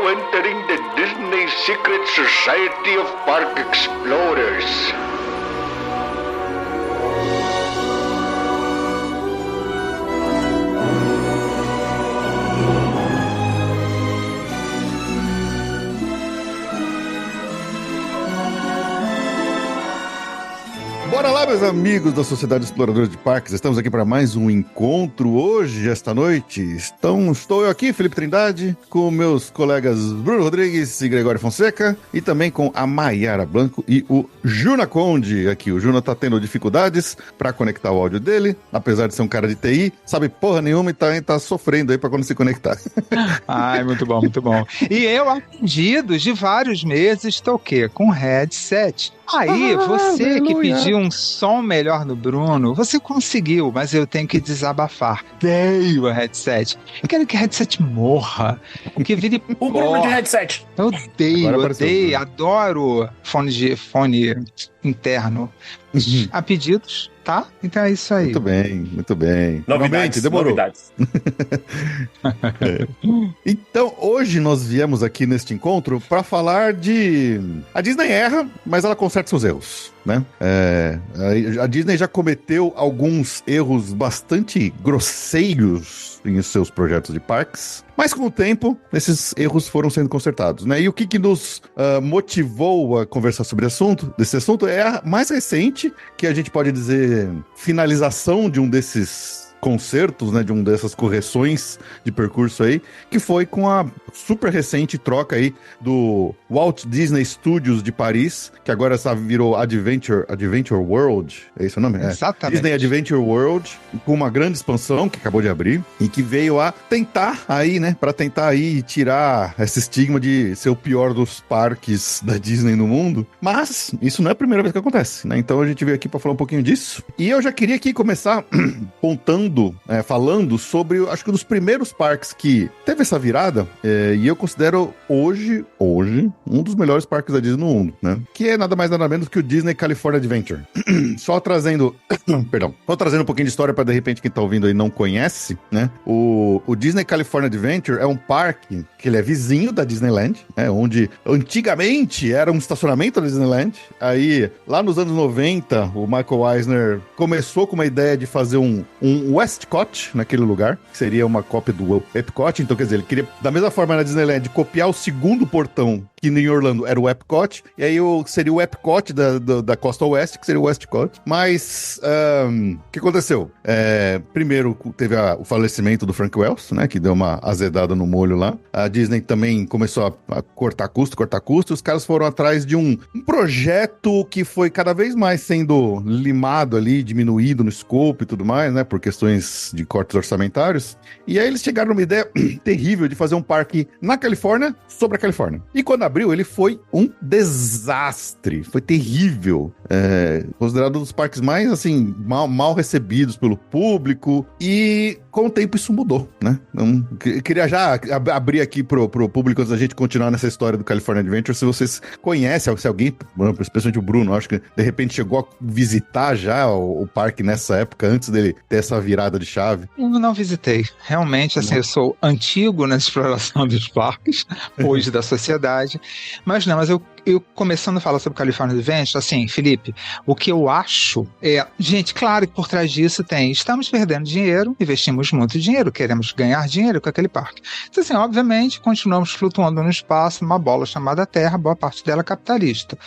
entering the Disney Secret Society of Park Explorers. Bora lá, meus amigos da Sociedade Exploradora de Parques. Estamos aqui para mais um encontro hoje, esta noite. Estou eu aqui, Felipe Trindade, com meus colegas Bruno Rodrigues e Gregório Fonseca, e também com a Maiara Blanco e o Juna Conde aqui. O Juna tá tendo dificuldades para conectar o áudio dele, apesar de ser um cara de TI, sabe porra nenhuma e tá sofrendo aí para quando se conectar. Ai, muito bom, muito bom. E eu, a pedidos de vários meses, estou o quê? Com headset. Aí, você que pediu um som melhor no Bruno, você conseguiu, mas eu tenho que desabafar. Odeio o headset. Eu quero que o headset morra. Que vire o Bruno de headset. Eu odeio, adoro fone interno. A pedidos, tá? Então é isso aí. Muito bem, muito bem. Novidades, demorou. Novidades. Então, hoje nós viemos aqui neste encontro para falar de... A Disney erra, mas ela conserta seus erros, né? A Disney já cometeu alguns erros bastante grosseiros em seus projetos de parques, mas com o tempo, esses erros foram sendo consertados, né? E o que nos motivou a conversar sobre desse assunto é a mais recente, que a gente pode dizer, finalização de um desses concertos, né, de uma dessas correções de percurso aí, que foi com a super recente troca aí do Walt Disney Studios de Paris, que agora virou Adventure World, é esse o nome? Exatamente. Disney Adventure World, com uma grande expansão que acabou de abrir e que veio a tentar aí, né, para tentar aí tirar esse estigma de ser o pior dos parques da Disney no mundo, mas isso não é a primeira vez que acontece, né, então a gente veio aqui para falar um pouquinho disso, e eu já queria aqui começar falando sobre, acho que um dos primeiros parques que teve essa virada, e eu considero hoje, um dos melhores parques da Disney no mundo, né? Que é nada mais nada menos que o Disney California Adventure. Só trazendo um pouquinho de história para de repente quem tá ouvindo aí não conhece, né? O Disney California Adventure é um parque que ele é vizinho da Disneyland, né? Onde antigamente era um estacionamento da Disneyland. Aí, lá nos anos 90, o Michael Eisner começou com uma ideia de fazer um Westcott naquele lugar, que seria uma cópia do Epcot. Então, quer dizer, ele queria, da mesma forma na Disneyland, copiar o segundo portão, que em Orlando era o Epcot, e aí seria o Epcot da costa oeste, que seria o Westcott. Mas, o que aconteceu? Primeiro, teve o falecimento do Frank Wells, né, que deu uma azedada no molho lá. A Disney também começou a cortar custo, e os caras foram atrás de um projeto que foi cada vez mais sendo limado ali, diminuído no escopo e tudo mais, né, por questões de cortes orçamentários. E aí eles chegaram numa ideia terrível de fazer um parque na Califórnia, sobre a Califórnia. E quando abriu, ele foi um desastre. Foi terrível. Considerado um dos parques mais, assim, mal recebidos pelo público. E com o tempo isso mudou, né? Então, queria já abrir aqui pro público, antes da gente continuar nessa história do California Adventure, se vocês conhecem, se alguém, especialmente o Bruno, acho que de repente chegou a visitar já o parque nessa época, antes dele ter essa virada de chave. Eu não visitei. Realmente, assim, eu sou antigo na exploração dos parques, hoje da sociedade, mas eu começando a falar sobre California Adventure, assim, Felipe, o que eu acho gente, claro que por trás disso estamos perdendo dinheiro, investimos muito dinheiro, queremos ganhar dinheiro com aquele parque. Então, assim, obviamente, continuamos flutuando no espaço, numa bola chamada Terra, boa parte dela capitalista.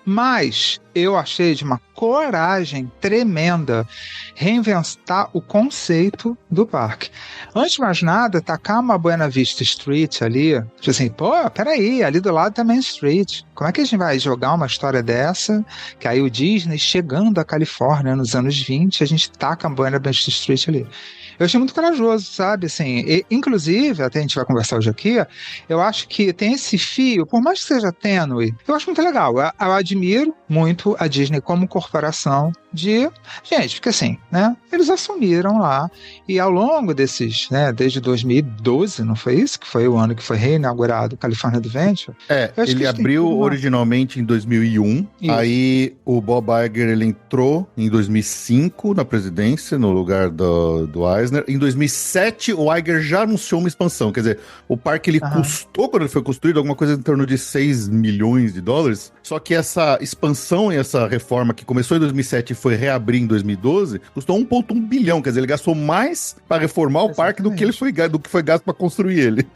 Mas eu achei de uma coragem tremenda reinventar o conceito do parque. Antes de mais nada, tacar uma Buena Vista Street ali, tipo assim, peraí, ali do lado tá Main Street. Como é que a gente vai jogar uma história dessa? Que aí o Disney, chegando à Califórnia nos anos 20, a gente taca a Buena Vista Street ali. Eu achei muito corajoso, sabe? Assim, inclusive, até a gente vai conversar hoje aqui, eu acho que tem esse fio, por mais que seja tênue, eu acho muito legal. Eu admiro muito a Disney como corporação gente, porque assim, né? Eles assumiram lá e ao longo desses, né? Desde 2012, não foi isso? Que foi o ano que foi reinaugurado o California Adventure. Ele abriu originalmente em 2001. Isso. Aí o Bob Iger, ele entrou em 2005 na presidência, no lugar do Eisner. Em 2007, o Iger já anunciou uma expansão. Quer dizer, o parque ele custou, quando ele foi construído, alguma coisa em torno de 6 milhões de dólares. Só que essa expansão e essa reforma que começou em 2007 e foi reabrir em 2012, custou 1,1 bilhão. Quer dizer, ele gastou mais para reformar o parque do que foi gasto para construir ele.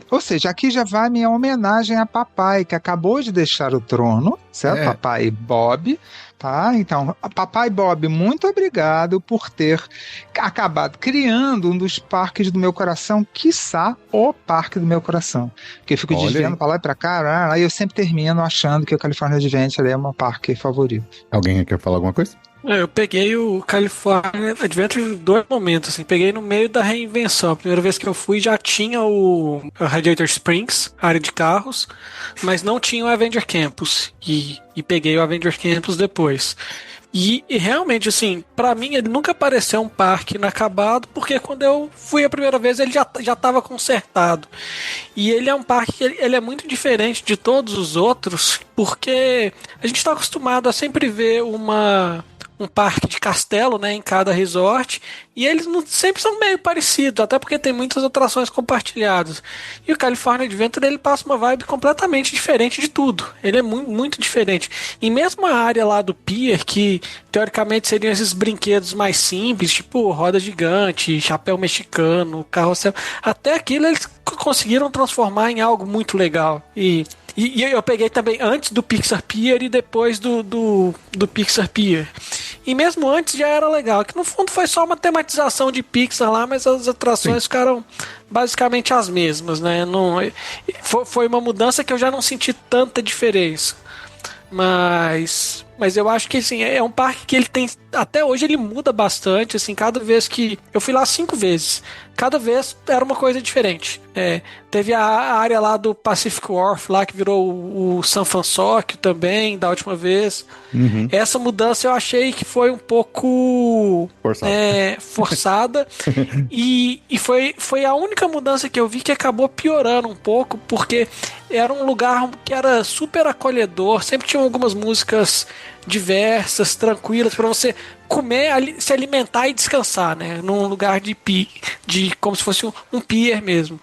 Ou seja, aqui já vai a minha homenagem a papai, que acabou de deixar o trono, certo? Papai Bob, tá? Então, papai Bob, muito obrigado por ter acabado criando um dos parques do meu coração, quiçá o parque do meu coração. Porque eu fico desviando pra lá e pra cá, aí eu sempre termino achando que o California Adventure é o meu parque favorito. Alguém quer falar alguma coisa? Eu peguei o California Adventure em 2 momentos, assim, peguei no meio da reinvenção. A primeira vez que eu fui já tinha o Radiator Springs, área de carros, mas não tinha o Avenger Campus, e peguei o Avenger Campus depois. E realmente, assim, pra mim ele nunca pareceu um parque inacabado, porque quando eu fui a primeira vez ele já estava consertado. E ele é um parque que ele é muito diferente de todos os outros, porque a gente está acostumado a sempre ver um parque de castelo, né, em cada resort, e eles sempre são meio parecidos, até porque tem muitas atrações compartilhadas. E o California Adventure, ele passa uma vibe completamente diferente de tudo. Ele é muito, muito diferente. E mesmo a área lá do Pier, que teoricamente seriam esses brinquedos mais simples, tipo roda gigante, chapéu mexicano, carrossel, até aquilo eles conseguiram transformar em algo muito legal. E eu peguei também antes do Pixar Pier e depois do Pixar Pier. E mesmo antes já era legal, que no fundo foi só uma tematização de Pixar lá, mas as atrações ficaram basicamente as mesmas, né? Foi uma mudança que eu já não senti tanta diferença. Mas eu acho que assim, é um parque que ele tem, até hoje ele muda bastante, assim, cada vez que eu fui lá 5 vezes, cada vez era uma coisa diferente. Teve a área lá do Pacific Wharf lá que virou o San Francisco também da última vez. Essa mudança eu achei que foi um pouco forçada e foi a única mudança que eu vi que acabou piorando um pouco, porque era um lugar que era super acolhedor, sempre tinha algumas músicas diversas, tranquilas, para você comer, se alimentar e descansar, né? Num lugar de como se fosse um pier mesmo.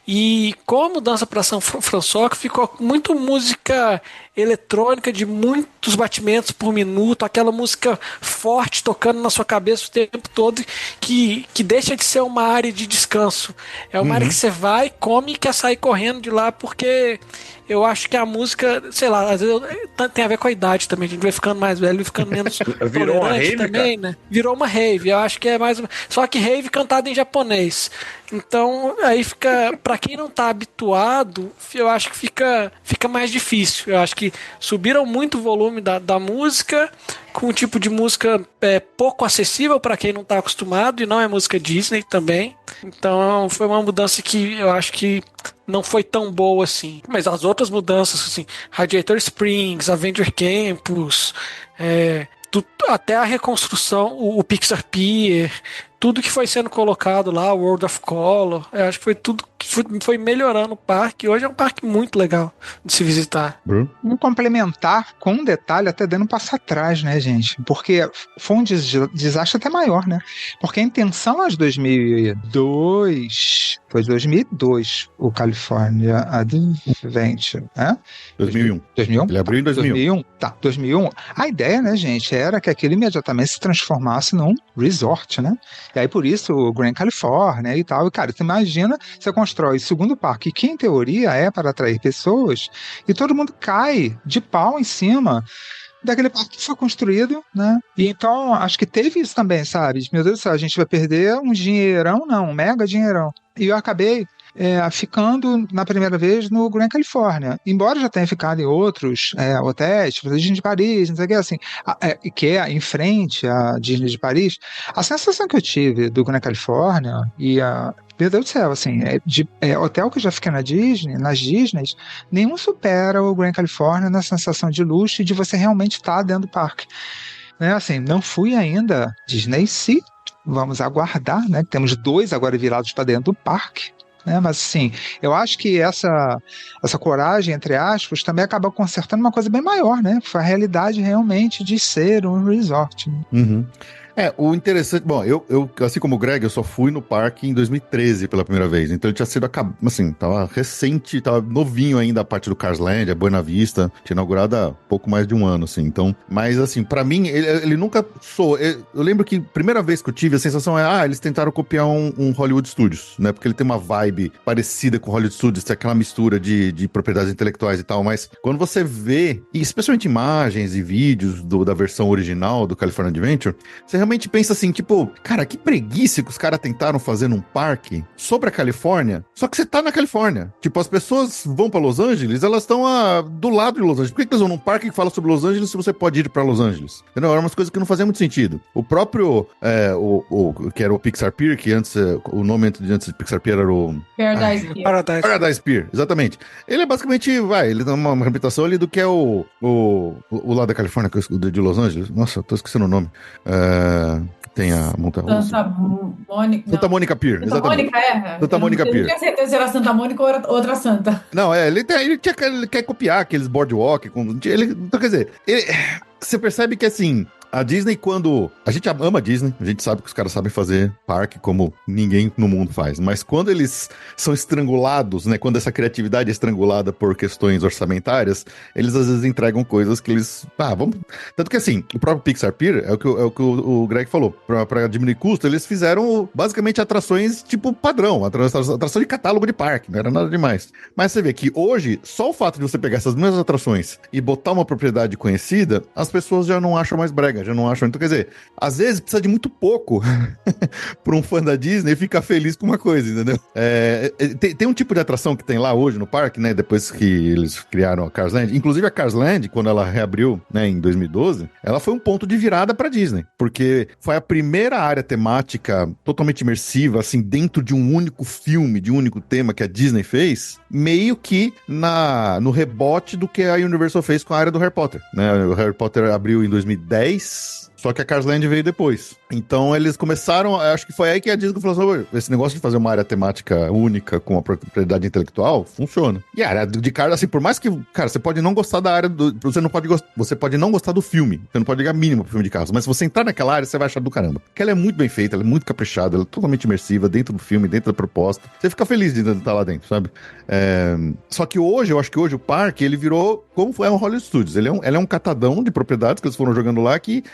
E com a mudança para São Francisco, ficou muito música eletrônica de muitos batimentos por minuto, aquela música forte tocando na sua cabeça o tempo todo, que deixa de ser uma área de descanso. É uma área que você vai, come e quer sair correndo de lá, porque eu acho que a música, sei lá, às vezes tem a ver com a idade também, a gente vai ficando mais velho e ficando menos Virou uma rave, também, né? Virou uma rave, eu acho que é mais... Só que rave cantada em japonês. Então, aí fica... Pra quem não tá habituado, eu acho que fica mais difícil. Eu acho que subiram muito o volume da música, com um tipo de música pouco acessível para quem não tá acostumado, e não é música Disney também. Então, foi uma mudança que eu acho que não foi tão boa assim. Mas as outras mudanças, assim, Radiator Springs, Avenger Campus, até a reconstrução, o Pixar Pier, tudo que foi sendo colocado lá, o World of Color, eu acho que foi tudo que foi melhorando o parque. Hoje é um parque muito legal de se visitar. Vamos complementar com um detalhe, até dando um passo atrás, né, gente? Porque foi um desastre até maior, né? Porque a intenção lá de 2002, foi 2002 o California Adventure, né? 2001. 2001? Ele abriu em 2001. 2001. A ideia, né, gente, era que aquilo imediatamente se transformasse num resort, né? E aí, por isso, o Grand California e tal. E, cara, você imagina, você constrói o segundo parque, que em teoria é para atrair pessoas, e todo mundo cai de pau em cima daquele parque que foi construído, né? E então, acho que teve isso também, sabe? Meu Deus do céu, a gente vai perder um dinheirão, não, um mega dinheirão. E eu acabei ficando na primeira vez no Grand California, embora já tenha ficado em outros hotéis, tipo a Disney de Paris, não sei o que, assim, que é em frente à Disney de Paris. A sensação que eu tive do Grand California meu Deus do céu, assim, hotel que eu já fiquei nas Disneys, nenhum supera o Grand California na sensação de luxo e de você realmente estar dentro do parque. Né, assim, não fui ainda Disney Sea, vamos aguardar, né? Temos 2 agora virados para dentro do parque. né? Mas assim, eu acho que essa coragem, entre aspas, também acaba consertando uma coisa bem maior, né? Foi a realidade realmente de ser um resort. Né? Uhum. O interessante, bom, eu, assim como o Greg, eu só fui no parque em 2013 pela primeira vez, então ele tinha sido, assim, tava recente, tava novinho ainda a parte do Cars Land, a Buena Vista, tinha inaugurado há pouco mais de um ano, assim, então, mas assim, pra mim, ele nunca soou, eu lembro que a primeira vez que eu tive, a sensação eles tentaram copiar um Hollywood Studios, né, porque ele tem uma vibe parecida com Hollywood Studios, tem aquela mistura de propriedades intelectuais e tal, mas quando você vê, e especialmente imagens e vídeos da versão original do California Adventure, você realmente pensa assim, tipo, cara, que preguiça que os caras tentaram fazer num parque sobre a Califórnia, só que você tá na Califórnia. Tipo, as pessoas vão pra Los Angeles, elas estão do lado de Los Angeles. Por que eles vão num parque que fala sobre Los Angeles se você pode ir pra Los Angeles? Entendeu? Eram umas coisas que não faziam muito sentido. O próprio, que era o Pixar Pier, que antes, o nome antes de Pixar Pier era o... Paradise Pier, exatamente. Ele é basicamente, ele dá uma reputação ali do que é o lado da Califórnia, de Los Angeles. Nossa, eu tô esquecendo o nome. Tem a montanha russa. Santa Mônica Pier, exatamente. Santa Mônica Pier. Eu não tinha certeza se era Santa Mônica ou era outra santa. Não, ele quer copiar aqueles boardwalk. Então, quer dizer, você percebe que assim, a Disney, quando... A gente ama a Disney, a gente sabe que os caras sabem fazer parque como ninguém no mundo faz, mas quando eles são estrangulados, né, quando essa criatividade é estrangulada por questões orçamentárias, eles às vezes entregam coisas que eles... vamos... Tanto que assim, o próprio Pixar Pier, é o que o Greg falou, pra diminuir custo, eles fizeram basicamente atrações tipo padrão, atração de catálogo de parque, não era nada demais. Mas você vê que hoje, só o fato de você pegar essas mesmas atrações e botar uma propriedade conhecida, as pessoas já não acham mais brega, já não acham. Então, quer dizer, às vezes precisa de muito pouco para um fã da Disney ficar feliz com uma coisa, entendeu? Tem um tipo de atração que tem lá hoje no parque, né? Depois que eles criaram a Cars Land. Inclusive a Cars Land, quando ela reabriu, né, em 2012, ela foi um ponto de virada para Disney, porque foi a primeira área temática totalmente imersiva, assim, dentro de um único filme, de um único tema que a Disney fez, meio que no rebote do que a Universal fez com a área do Harry Potter, né? O Harry Potter abriu em 2010, só que a Cars Land veio depois. Então eles começaram, acho que foi aí que a Disney falou assim, esse negócio de fazer uma área temática única com a propriedade intelectual, funciona. E a área de Cars, assim, por mais que, cara, você pode não gostar da área, você pode não gostar do filme, você não pode ligar mínimo pro filme de carros, mas se você entrar naquela área, você vai achar do caramba. Porque ela é muito bem feita, ela é muito caprichada, ela é totalmente imersiva, dentro do filme, dentro da proposta. Você fica feliz de estar lá dentro, sabe? Só que hoje, eu acho que hoje o parque, ele virou, como foi um Hollywood Studios, ele é um catadão de propriedades que eles foram jogando lá que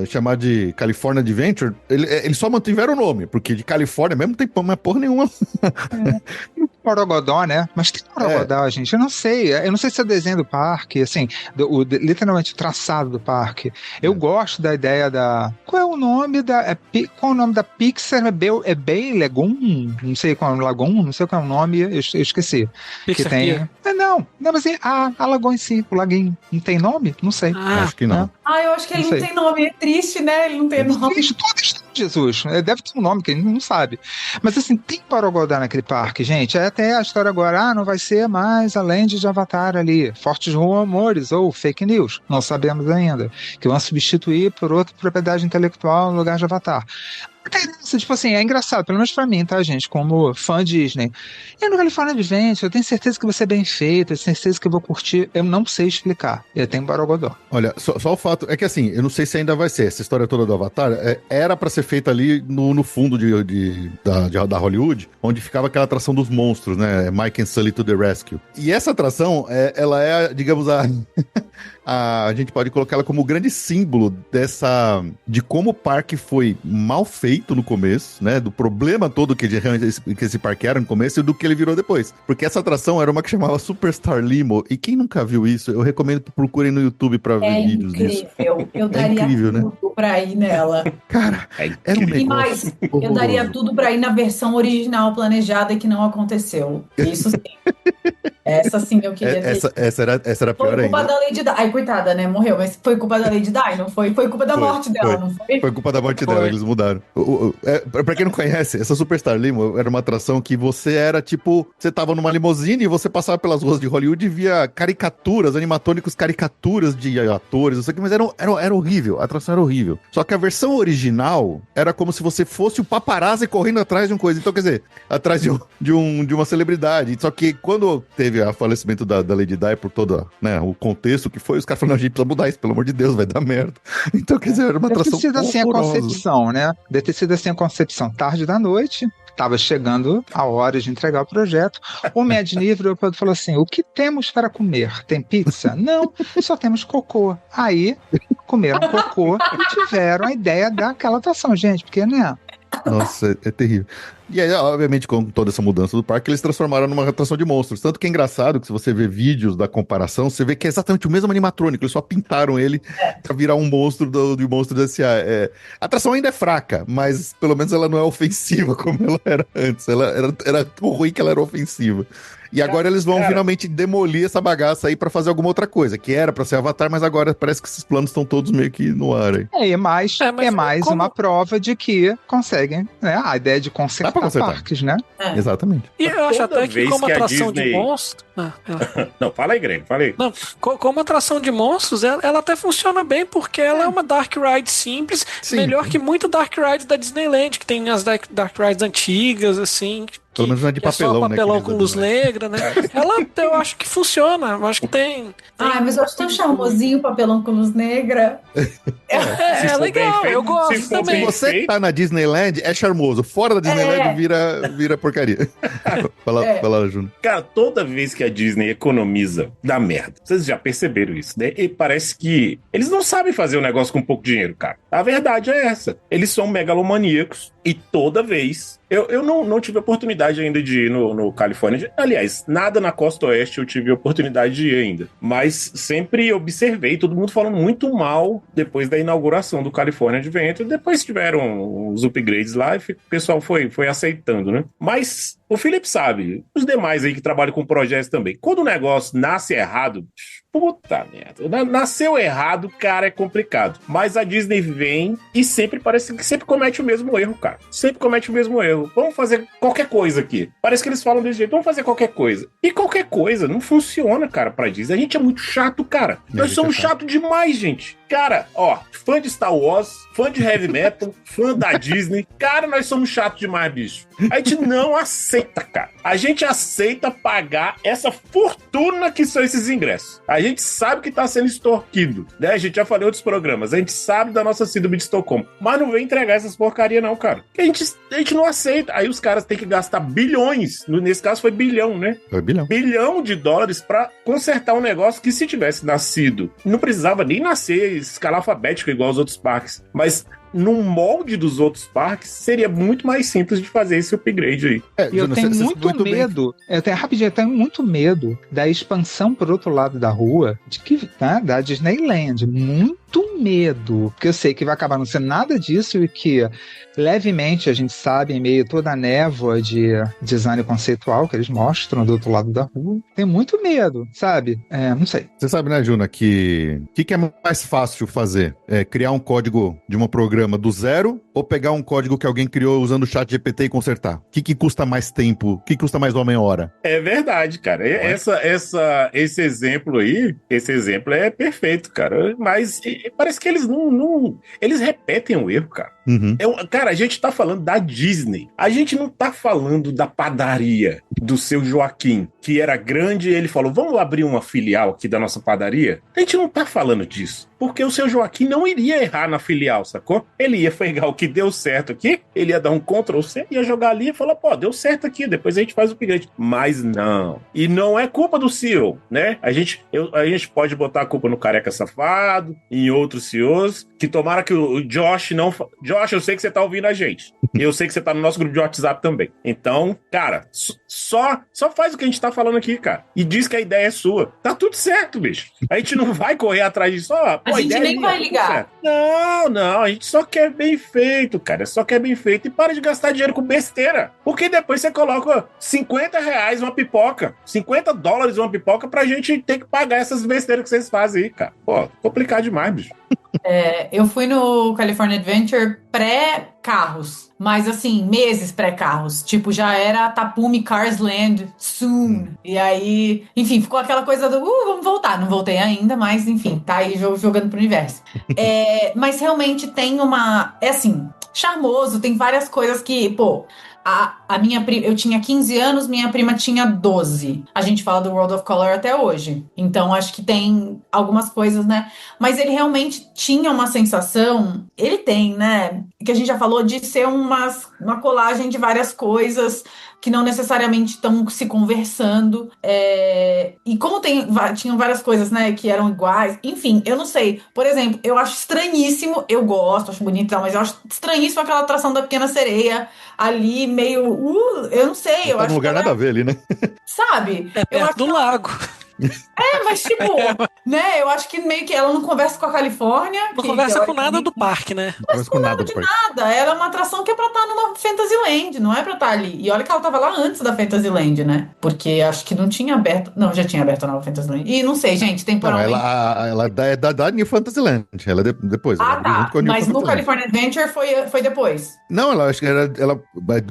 chamar de California Adventure, eles só mantiveram o nome, porque de Califórnia mesmo não tem porra nenhuma. Borogodó, né? Mas tem Borogodó, gente. Eu não sei se é o desenho do parque, assim, literalmente o traçado do parque. Eu gosto da ideia da... Qual é o nome da Pixar? É Bay Lagoon? Não sei qual é o Lagoon, não sei qual é o nome, eu esqueci. Pixar que tem... Não, mas a lagoa em si, o laguinho. Não tem nome? Não sei. Acho que não. Eu acho que ele não tem nome. É triste, né? Ele não tem nome. Jesus, deve ter um nome que ele não sabe. Mas assim, tem Borogodó naquele parque, gente. Até a história agora, não vai ser mais a Land de Avatar ali. Fortes rumores ou fake news, não sabemos ainda. Que vão substituir por outra propriedade intelectual no lugar de Avatar. Tipo assim, é engraçado, pelo menos pra mim, tá, gente? Como fã Disney. E no California Adventure, eu tenho certeza que vai ser bem feito, eu tenho certeza que eu vou curtir. Eu não sei explicar. Eu tenho Borogodó. Olha, só o fato... É que assim, eu não sei se ainda vai ser. Essa história toda do Avatar era pra ser feita ali no fundo da Hollywood, onde ficava aquela atração dos monstros, né? Mike and Sully to the Rescue. E essa atração, ela é, digamos, a gente pode colocar ela como o grande símbolo de como o parque foi mal feito no começo, né? Do problema todo que esse parque era no começo e do que ele virou depois. Porque essa atração era uma que chamava Superstar Limo. E quem nunca viu isso, eu recomendo que procurem no YouTube pra ver vídeos disso. Eu daria tudo pra ir nela. Cara, era um negócio. E mais, eu daria tudo pra ir na versão original planejada que não aconteceu. Isso sim. Essa sim eu queria ver. Essa era a pior Foi culpa ainda. da Lady Di. Ai, coitada, né? Morreu, mas foi culpa da Lady Di, não foi? Foi culpa da morte dela, não foi? Foi culpa da morte dela, eles mudaram. Pra quem não conhece, essa Superstar Limo era uma atração que você era tipo, você tava numa limusine e você passava pelas ruas de Hollywood e via caricaturas, animatônicos, caricaturas de atores, não sei o que, mas era horrível, a atração era horrível. Só que a versão original era como se você fosse o paparazzi correndo atrás de uma coisa. Então, quer dizer, atrás de uma celebridade. Só que quando teve o falecimento da Lady Di por todo, né, o contexto que foi, os caras falaram, não, a gente precisa mudar isso, pelo amor de Deus, vai dar merda. Então, quer dizer, era uma atração Deve ter sido assim a horrorosa. concepção, né? Deve ter sido assim a concepção. Tarde da noite, estava chegando a hora de entregar o projeto. O Mad Nível falou assim: o que temos para comer? Tem pizza? Não, só temos cocô. Aí comeram cocô e tiveram a ideia daquela atração, gente, porque, né? Nossa, é terrível. E aí, obviamente, com toda essa mudança do parque, eles transformaram numa atração de monstros. Tanto que é engraçado que se você vê vídeos da comparação, você vê que é exatamente o mesmo animatrônico. Eles só pintaram ele pra virar um monstro do monstro do S.A. A atração ainda é fraca, mas pelo menos ela não é ofensiva como ela era antes. Ela era tão ruim que ela era ofensiva. E agora eles vão finalmente demolir essa bagaça aí pra fazer alguma outra coisa, que era pra ser Avatar, mas agora parece que esses planos estão todos meio que no ar aí. É mais como- uma prova de que conseguem, né? A ideia de Dá pra consertar consertar. parques, né? É. Exatamente. E eu acho Toda até que vez como que a atração de Disney- monstros. Não, fala aí, Grêmio, fala aí. Não, como atração de monstros, ela até funciona bem, porque ela é uma Dark Ride simples, Sim. melhor que muito Dark Ride da Disneyland, que tem as Dark Rides antigas, assim. Pelo menos não é de que é papelão, só né, papelão que com eles luz dão, né? negra, né? Ela, eu acho que funciona, eu acho que tem. Ai, mas eu acho tão charmosinho o papelão com luz negra. É for bem legal, feito, eu gosto se for também. bem Se você tá na Disneyland, é charmoso. Fora da Disneyland, vira porcaria. Fala, Júnior. Cara, toda vez que a Disney economiza, dá merda. Vocês já perceberam isso, né? E parece que eles não sabem fazer o negócio com pouco dinheiro, cara. A verdade é essa. Eles são megalomaníacos e toda vez... Eu não tive oportunidade ainda de ir no Califórnia. Aliás, nada na Costa Oeste eu tive oportunidade de ir ainda. Mas sempre observei todo mundo falando muito mal depois da inauguração do California Adventure. Depois tiveram os upgrades lá e o pessoal foi aceitando, né? Mas o Felipe sabe, os demais aí que trabalham com projetos também. Quando o negócio nasce errado, puta merda. Nasceu errado, cara, é complicado. Mas a Disney vem e parece que sempre comete o mesmo erro, cara. Sempre comete o mesmo erro. Vamos fazer qualquer coisa aqui. Parece que eles falam desse jeito, vamos fazer qualquer coisa. E qualquer coisa não funciona, cara, pra Disney. A gente é muito chato, cara. Nós somos chato demais, gente. Cara, ó, fã de Star Wars, fã de heavy metal, fã da Disney. Cara, nós somos chatos demais, bicho. A gente não aceita, cara. A gente aceita pagar essa fortuna que são esses ingressos. A gente sabe que tá sendo extorquido, né? A gente já falou em outros programas. A gente sabe da nossa síndrome de Estocolmo. Mas não vem entregar essas porcaria não, cara. A gente não aceita. Aí os caras têm que gastar bilhões. Nesse caso foi bilhão, né? Foi bilhão. Bilhão de dólares pra consertar um negócio que se tivesse nascido, não precisava nem nascer escala alfabética igual aos outros parques. Mas no molde dos outros parques, seria muito mais simples de fazer esse upgrade aí. E eu tenho muito medo, eu tenho muito medo da expansão por outro lado da rua, da Disneyland. Muito medo, porque eu sei que vai acabar não sendo nada disso e que levemente a gente sabe, em meio a toda a névoa de design conceitual que eles mostram do outro lado da rua. Tenho muito medo, sabe? Não sei. Você sabe, né, Juna, que é mais fácil fazer? Criar um código de um programa do zero ou pegar um código que alguém criou usando o chat GPT e consertar? O que custa mais tempo? O que custa mais homem-hora? É verdade, cara. Esse exemplo aí, é perfeito, cara. Mas parece que eles eles repetem o erro, cara. Uhum. Cara, a gente tá falando da Disney. A gente não tá falando da padaria do seu Joaquim, que era grande e ele falou, vamos abrir uma filial aqui da nossa padaria? A gente não tá falando disso. Porque o seu Joaquim não iria errar na filial, sacou? Ele ia pegar o que deu certo aqui, ele ia dar um Ctrl+C, ia jogar ali e falar, pô, deu certo aqui, depois a gente faz o upgrade. Mas não. E não é culpa do CEO, né? A gente pode botar a culpa no Careca Safado, em outros CEOs, que tomara que o Josh não... Josh, Josh, eu sei que você tá ouvindo a gente. Eu sei que você tá no nosso grupo de WhatsApp também. Então, cara, só faz o que a gente tá falando aqui, cara. E diz que a ideia é sua. Tá tudo certo, bicho. A gente não vai correr atrás disso. A gente nem vai ligar. Não, a gente só quer bem feito, cara. Só quer bem feito. E para de gastar dinheiro com besteira. Porque depois você coloca R$50 uma pipoca, $50 uma pipoca pra gente ter que pagar essas besteiras que vocês fazem aí, cara. Pô, complicado demais, bicho. Eu fui no California Adventure pré-carros, mas assim, meses pré-carros. Tipo, já era Tapume Cars Land soon. E aí, enfim, ficou aquela coisa do vamos voltar. Não voltei ainda, mas enfim, tá aí jogando pro universo. Mas realmente tem uma... É assim, charmoso, tem várias coisas que, pô... A minha prima, eu tinha 15 anos, minha prima tinha 12. A gente fala do World of Color até hoje. Então, acho que tem algumas coisas, né? Mas ele realmente tinha uma sensação... Ele tem, né? Que a gente já falou de ser uma colagem de várias coisas que não necessariamente estão se conversando. E como tinham várias coisas, né, que eram iguais. Enfim, eu não sei. Por exemplo, eu acho estranhíssimo, eu gosto, acho bonito, mas eu acho estranhíssimo aquela atração da Pequena Sereia ali, meio... eu não sei. Não tá num lugar nada a ver ali, né? Sabe? É perto do lago. Mas tipo, né, eu acho que meio que ela não conversa com a Califórnia. Não conversa com nada do parque, né? Não conversa com nada do parque. Nada, ela é uma atração que é pra estar numa Fantasyland, não é pra estar ali. E olha que ela tava lá antes da Fantasyland, né? Porque acho que não tinha aberto... Não, já tinha aberto a nova Fantasyland. E não sei, gente, temporalmente... Não, ela é da New Fantasyland. Ela é depois. Ah, ela junto com a New mas no Fantasyland. California Adventure foi depois. Não, ela acho que ela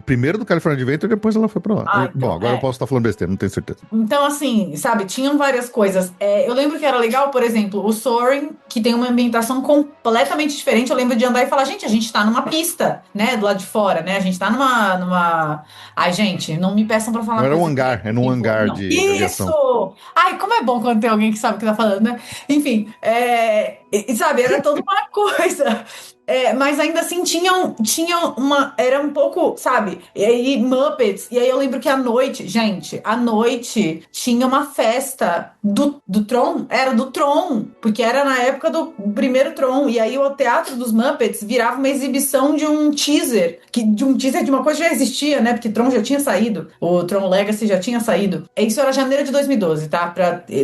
primeiro do California Adventure, depois ela foi pra lá. Ah, então, bom, agora eu posso estar falando besteira, não tenho certeza. Então, assim, sabe, tinham várias coisas. Eu lembro que era legal, por exemplo, o Soaring, que tem uma ambientação completamente diferente. Eu lembro de andar e falar, gente, a gente tá numa pista, né, do lado de fora, né? A gente tá numa... Ai, gente, não me peçam pra falar. Não era um hangar, é num hangar não. de aviação. Isso! Ai, como é bom quando tem alguém que sabe o que tá falando, né? Enfim, sabe, era toda uma coisa... mas ainda assim tinha uma... Era um pouco, sabe? E aí, Muppets. E aí eu lembro que à noite tinha uma festa do Tron. Era do Tron. Porque era na época do primeiro Tron. E aí o Teatro dos Muppets virava uma exibição de um teaser. De uma coisa que já existia, né? Porque Tron já tinha saído. O Tron Legacy já tinha saído. Isso era janeiro de 2012, tá?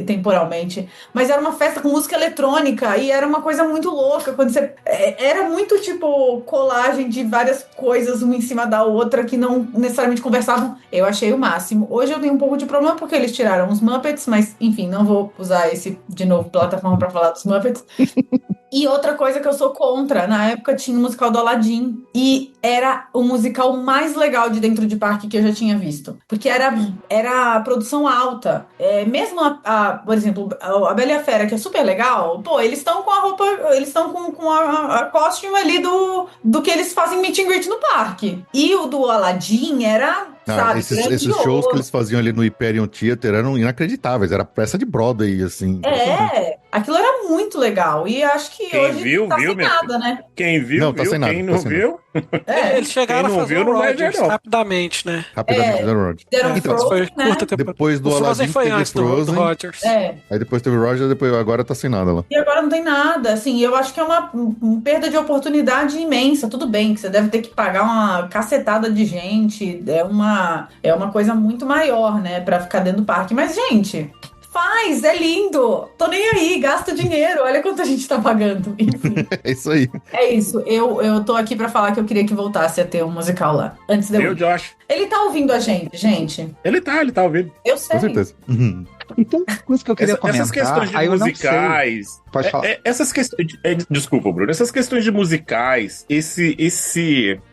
Temporalmente. Mas era uma festa com música eletrônica. E era uma coisa muito louca. Quando você... Era muito, tipo, colagem de várias coisas uma em cima da outra que não necessariamente conversavam. Eu achei o máximo. Hoje eu tenho um pouco de problema porque eles tiraram os Muppets, mas, enfim, não vou usar esse, de novo, plataforma pra falar dos Muppets. E outra coisa que eu sou contra, na época tinha o musical do Aladdin, e era o musical mais legal de dentro de parque que eu já tinha visto. Porque era produção alta. Mesmo, por exemplo, a Bela e a Fera, que é super legal, pô, eles estão com a roupa, eles estão com a costume ali do que eles fazem meet and greet no parque. E o do Aladdin era... Sabe, esses shows que eles faziam ali no Hyperion Theater eram inacreditáveis, era peça de Broadway, assim. Aquilo era muito legal, e acho que quem hoje viu, tá viu, sem nada, né? Quem viu, não, tá viu, sem nada, quem tá não sem viu... Eles chegaram Quem não a fazer viu, o não vai ver, Rogers não. rapidamente, né? Rapidamente fizeram o Roger. Deram Então, Frozen, Foi né? curta temporada. Depois do O Frozen Aladdin foi teve antes do Frozen, Rogers. aí depois teve o Roger, depois agora tá sem nada lá. E agora não tem nada, assim, eu acho que é uma perda de oportunidade imensa. Tudo bem que você deve ter que pagar uma cacetada de gente, é uma coisa muito maior, né, pra ficar dentro do parque. Mas, gente, faz, é lindo, tô nem aí, gasta dinheiro, olha quanto a gente tá pagando, enfim. É isso aí. É isso, eu tô aqui pra falar que eu queria que voltasse a ter um musical lá, antes de eu Viu, ir. Josh? Ele tá ouvindo a gente. Ele tá ouvindo. Eu sei. Com certeza. Então, coisa que eu queria comentar. Essas questões de aí eu não sei. musicais. Pode falar. Essas questões. Desculpa, Bruno. Essas questões de musicais, esse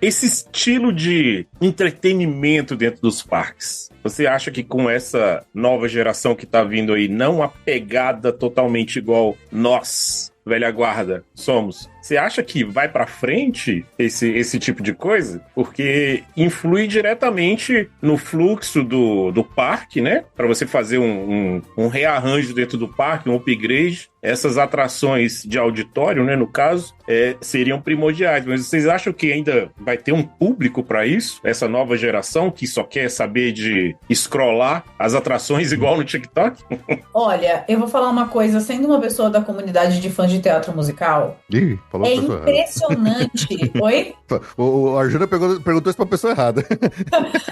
estilo de entretenimento dentro dos parques. Você acha que com essa nova geração que tá vindo aí, não a pegada totalmente igual nós, velha guarda, somos? Você acha que vai pra frente esse tipo de coisa? Porque influi diretamente no fluxo do parque, né? Pra você fazer um rearranjo dentro do parque, um upgrade. essas atrações de auditório, né, no caso, seriam primordiais. Mas vocês acham que ainda vai ter um público para isso? Essa nova geração que só quer saber de scrollar as atrações igual no TikTok? Olha, eu vou falar uma coisa, sendo uma pessoa da comunidade de fãs de teatro musical, Ih, falou é pra pessoa errada. impressionante. Oi? O Arjuna perguntou isso pra pessoa errada.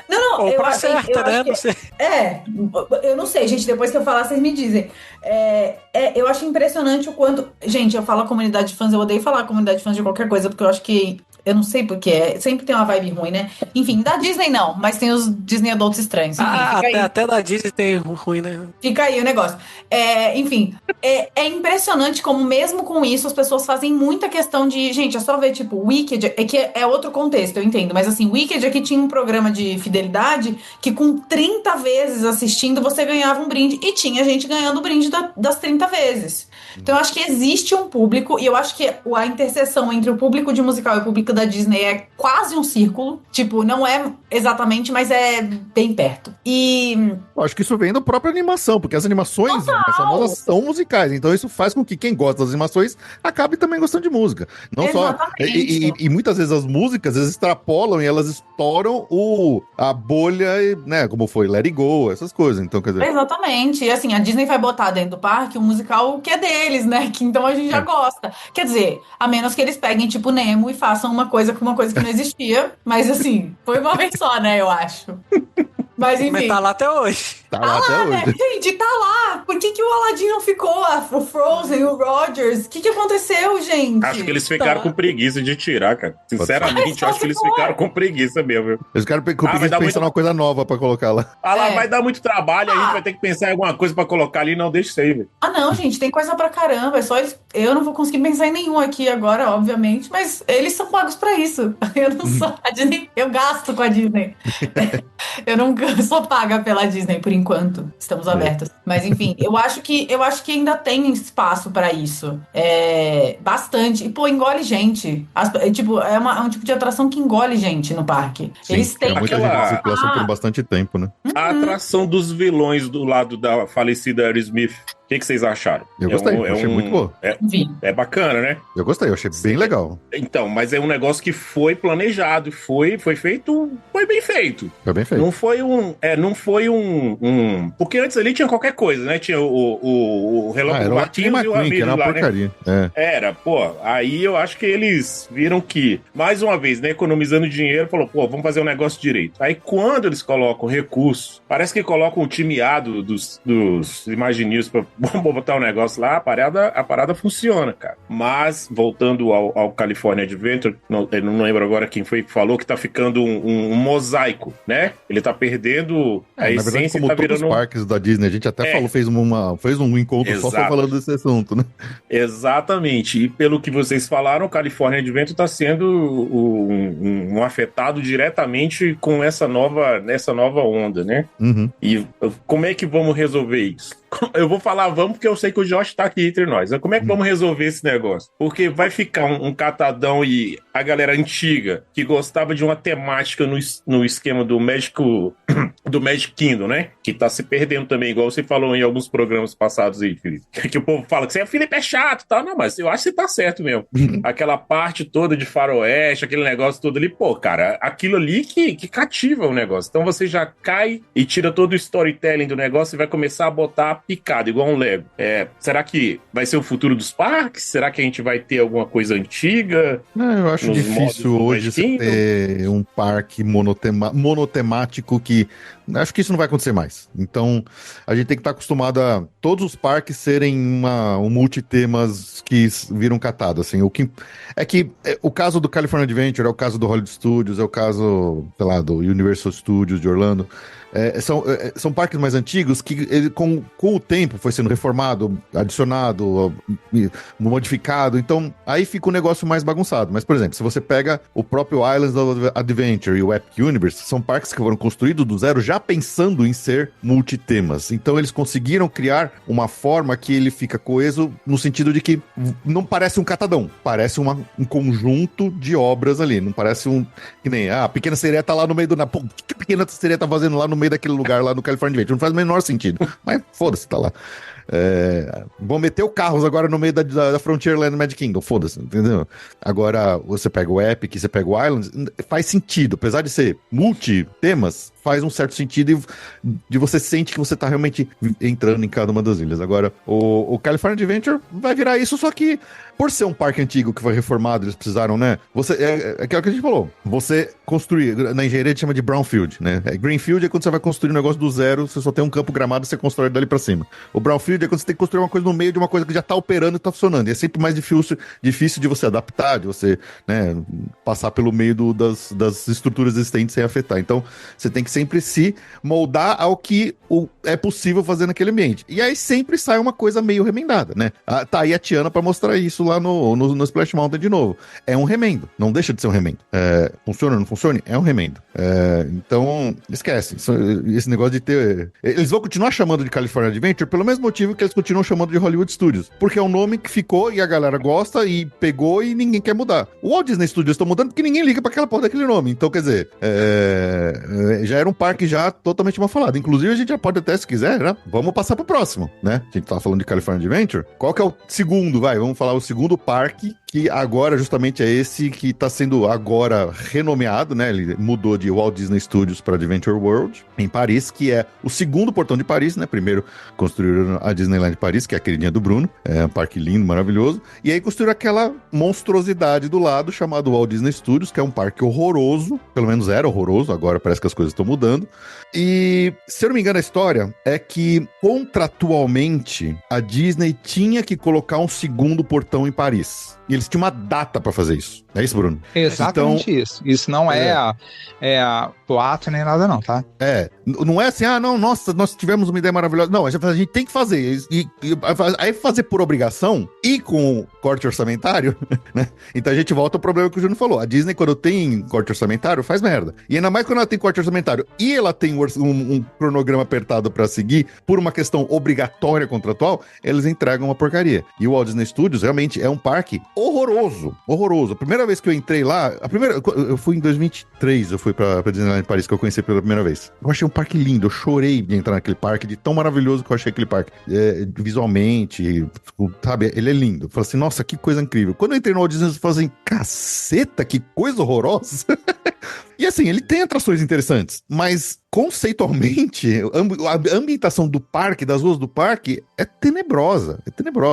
Não, Ou eu pra acho certa, né? Não sei. eu não sei, gente, depois que eu falar, vocês me dizem. Eu acho impressionante o quanto... Gente, eu falo comunidade de fãs, eu odeio falar comunidade de fãs de qualquer coisa, porque eu acho que... Eu não sei porquê, sempre tem uma vibe ruim, né? Enfim, da Disney não, mas tem os Disney adultos estranhos. Enfim, fica aí. Até da Disney tem ruim, né? Fica aí o negócio. Enfim, é impressionante como mesmo com isso as pessoas fazem muita questão de... Gente, é só ver, tipo, Wicked, que é outro contexto, eu entendo. Mas assim, Wicked aqui tinha um programa de fidelidade que com 30 vezes assistindo você ganhava um brinde. E tinha gente ganhando o brinde das 30 vezes. Então eu acho que existe um público, e eu acho que a interseção entre o público de musical e o público da Disney é quase um círculo. Tipo, não é exatamente, mas é bem perto. E... Eu acho que isso vem da própria animação, porque as animações mais famosas são musicais. Então isso faz com que quem gosta das animações acabe também gostando de música. Não só... E muitas vezes as músicas, eles extrapolam e elas estouram a bolha, né? Como foi Let It Go, essas coisas. Então, quer dizer... Exatamente. E assim, a Disney vai botar dentro do parque um musical que é deles, né? Que então a gente já gosta. Quer dizer, a menos que eles peguem tipo Nemo e façam uma coisa com uma coisa que não existia. Mas assim, foi uma vez só, né? Eu acho. Mas enfim. Mas tá lá até hoje. Tá lá até hoje. Né? Gente, tá lá. Por que o Aladdin não ficou? O Frozen, o Rogers. O que aconteceu, gente? Acho que eles ficaram com preguiça de tirar, cara. Sinceramente, eu acho que eles ficaram com preguiça mesmo. Eles ficaram com preguiça de pensar numa coisa nova pra colocar lá. Lá vai dar muito trabalho, a gente vai ter que pensar em alguma coisa pra colocar ali, não deixa isso aí, velho. Não, gente, tem coisa pra caramba. É só eles... Eu não vou conseguir pensar em nenhum aqui agora, obviamente, mas eles são pagos pra isso. Eu não sou a Disney, eu gasto com a Disney. Eu não sou paga pela Disney por enquanto. Estamos abertos. Mas enfim, eu acho que ainda tem espaço pra isso. Bastante. E pô, engole gente. É um tipo de atração que engole gente no parque. Sim, eles têm muita gente em circulação por bastante tempo, né? A atração dos vilões do lado da falecida Aerosmith. O que vocês acharam? Eu gostei, achei muito boa. É bacana, né? Eu gostei, eu achei bem legal. Então, mas é um negócio que foi planejado, foi feito, foi bem feito. Foi bem feito. Não foi um... Porque antes ali tinha qualquer coisa, né? Tinha o Relâmpago Marquinhos e o amigo era uma lá, porcaria. né? Era, pô. Aí eu acho que eles viram que, mais uma vez, né? Economizando dinheiro, falou, pô, vamos fazer um negócio direito. Aí quando eles colocam recursos, parece que colocam o timeado dos Imagineers pra botar o negócio lá, a parada funciona, cara. Mas, voltando ao California Adventure, eu não lembro agora quem foi que falou que tá ficando um mosaico, né? Ele tá perdendo a essência. Na verdade, como todos os parques da Disney, a gente até fez um encontro só falando desse assunto, né? Exatamente. E pelo que vocês falaram, o California Adventure tá sendo um afetado diretamente com essa nova onda, né? Uhum. E como é que vamos resolver isso? Eu vou falar vamos porque eu sei que o Josh tá aqui entre nós. Como é que vamos resolver esse negócio? Porque vai ficar um catadão e a galera antiga que gostava de uma temática no esquema do Magic Kingdom, né? Que tá se perdendo também, igual você falou em alguns programas passados aí, Felipe. Que o povo fala que Felipe é chato e tal. Não, mas eu acho que você tá certo mesmo. Aquela parte toda de faroeste, aquele negócio todo ali, pô, cara, aquilo ali que cativa o negócio. Então você já cai e tira todo o storytelling do negócio e vai começar a botar picado, igual um Lego. Será que vai ser o futuro dos parques? Será que a gente vai ter alguma coisa antiga? Eu acho difícil hoje você ter um parque monotemático que... Acho que isso não vai acontecer mais. Então, a gente tem que estar acostumado a todos os parques serem um multitemas que viram catado, assim. O que é que o caso do California Adventure é o caso do Hollywood Studios, é o caso, sei lá, do Universal Studios de Orlando. São parques mais antigos que com o tempo foi sendo reformado, adicionado, modificado. Então, aí fica um negócio mais bagunçado. Mas, por exemplo, se você pega o próprio Islands of Adventure e o Epic Universe, são parques que foram construídos do zero já pensando em ser multitemas. Então, eles conseguiram criar uma forma que ele fica coeso no sentido de que não parece um catadão, parece um conjunto de obras ali. Não parece que nem a Pequena Sereia tá lá no meio do nada. Pô, o que a Pequena Sereia tá fazendo lá no meio daquele lugar lá no California Adventure. Não faz o menor sentido. Mas foda-se, tá lá. Vão meter o carros agora no meio da Frontierland Magic Kingdom, foda-se, entendeu? Agora, você pega o Epic, você pega o Islands, faz sentido, apesar de ser multi-temas, faz um certo sentido de você sente que você tá realmente entrando em cada uma das ilhas. Agora, o California Adventure vai virar isso, só que por ser um parque antigo que foi reformado, eles precisaram, né? É aquilo que a gente falou. Você construir, na engenharia a gente chama de brownfield, né? Greenfield é quando você vai construir um negócio do zero, você só tem um campo gramado, você constrói dali pra cima. O brownfield é quando você tem que construir uma coisa no meio de uma coisa que já tá operando e tá funcionando. E é sempre mais difícil de você adaptar, de você, né, passar pelo meio das estruturas existentes sem afetar. Então, você tem que sempre se moldar ao que é possível fazer naquele ambiente. E aí sempre sai uma coisa meio remendada, né? Tá aí a Tiana pra mostrar isso lá no Splash Mountain de novo. É um remendo, não deixa de ser um remendo. Funciona ou não funciona? É um remendo. Então, esquece. Esse negócio de ter... Eles vão continuar chamando de California Adventure pelo mesmo motivo que eles continuam chamando de Hollywood Studios. Porque é um nome que ficou e a galera gosta e pegou e ninguém quer mudar. O Walt Disney Studios estão mudando porque ninguém liga pra aquela porra daquele nome. Então, quer dizer, já era um parque já totalmente mal falado. Inclusive, a gente já pode até, se quiser, né? Vamos passar pro próximo, né? A gente tava falando de California Adventure. Qual que é o segundo, vamos falar o segundo parque, que agora justamente é esse que tá sendo agora renomeado, né? Ele mudou de Walt Disney Studios para Adventure World, em Paris, que é o segundo portão de Paris, né? Primeiro construíram a Disneyland Paris, que é a queridinha do Bruno, é um parque lindo, maravilhoso, e aí construíram aquela monstruosidade do lado, chamado Walt Disney Studios, que é um parque horroroso, pelo menos era horroroso, agora parece que as coisas estão mudando, e, se eu não me engano, a história é que, contratualmente, a Disney tinha que colocar um segundo portão em Paris. E eles tinham uma data pra fazer isso. É isso, Bruno? Exatamente então, isso. Isso não é boato nem nada não, tá? Não é assim, não, nossa, nós tivemos uma ideia maravilhosa. Não, a gente tem que fazer. Aí fazer por obrigação e com corte orçamentário, né? Então a gente volta ao problema que o Júnior falou. A Disney, quando tem corte orçamentário, faz merda. E ainda mais quando ela tem corte orçamentário e ela tem um cronograma apertado pra seguir, por uma questão obrigatória contratual, eles entregam uma porcaria. E o Walt Disney Studios realmente é um parque horroroso. A primeira vez que eu entrei lá, eu fui em 2023, eu fui pra Disneyland Paris, que eu conheci pela primeira vez. Eu achei um parque lindo, eu chorei de entrar naquele parque, de tão maravilhoso que eu achei aquele parque. Visualmente, sabe, ele é lindo. Eu falei assim, nossa, que coisa incrível. Quando eu entrei no Walt Disney, eu falei assim, caceta, que coisa horrorosa. E assim, ele tem atrações interessantes, mas conceitualmente, a ambientação do parque, das ruas do parque, é tenebrosa.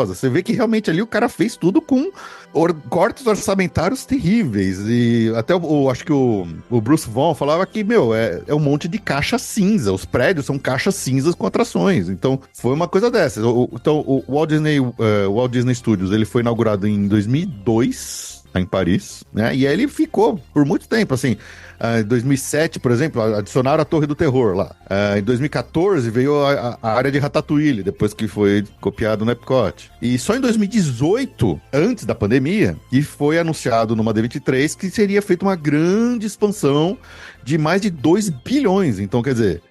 Você vê que realmente ali o cara fez tudo com cortes orçamentários terríveis. E até acho que o Bruce Vaughan falava que, é um monte de caixa cinza. Os prédios são caixas cinzas com atrações. Então, foi uma coisa dessas. Então, o Walt Disney Studios, ele foi inaugurado em 2002, em Paris, né? E aí ele ficou por muito tempo, assim. Em 2007, por exemplo, adicionaram a Torre do Terror lá. Em 2014 veio a área de Ratatouille, depois que foi copiado no Epcot. E só em 2018, antes da pandemia, que foi anunciado numa D23 que seria feita uma grande expansão de mais de 2 bilhões. Então, quer dizer,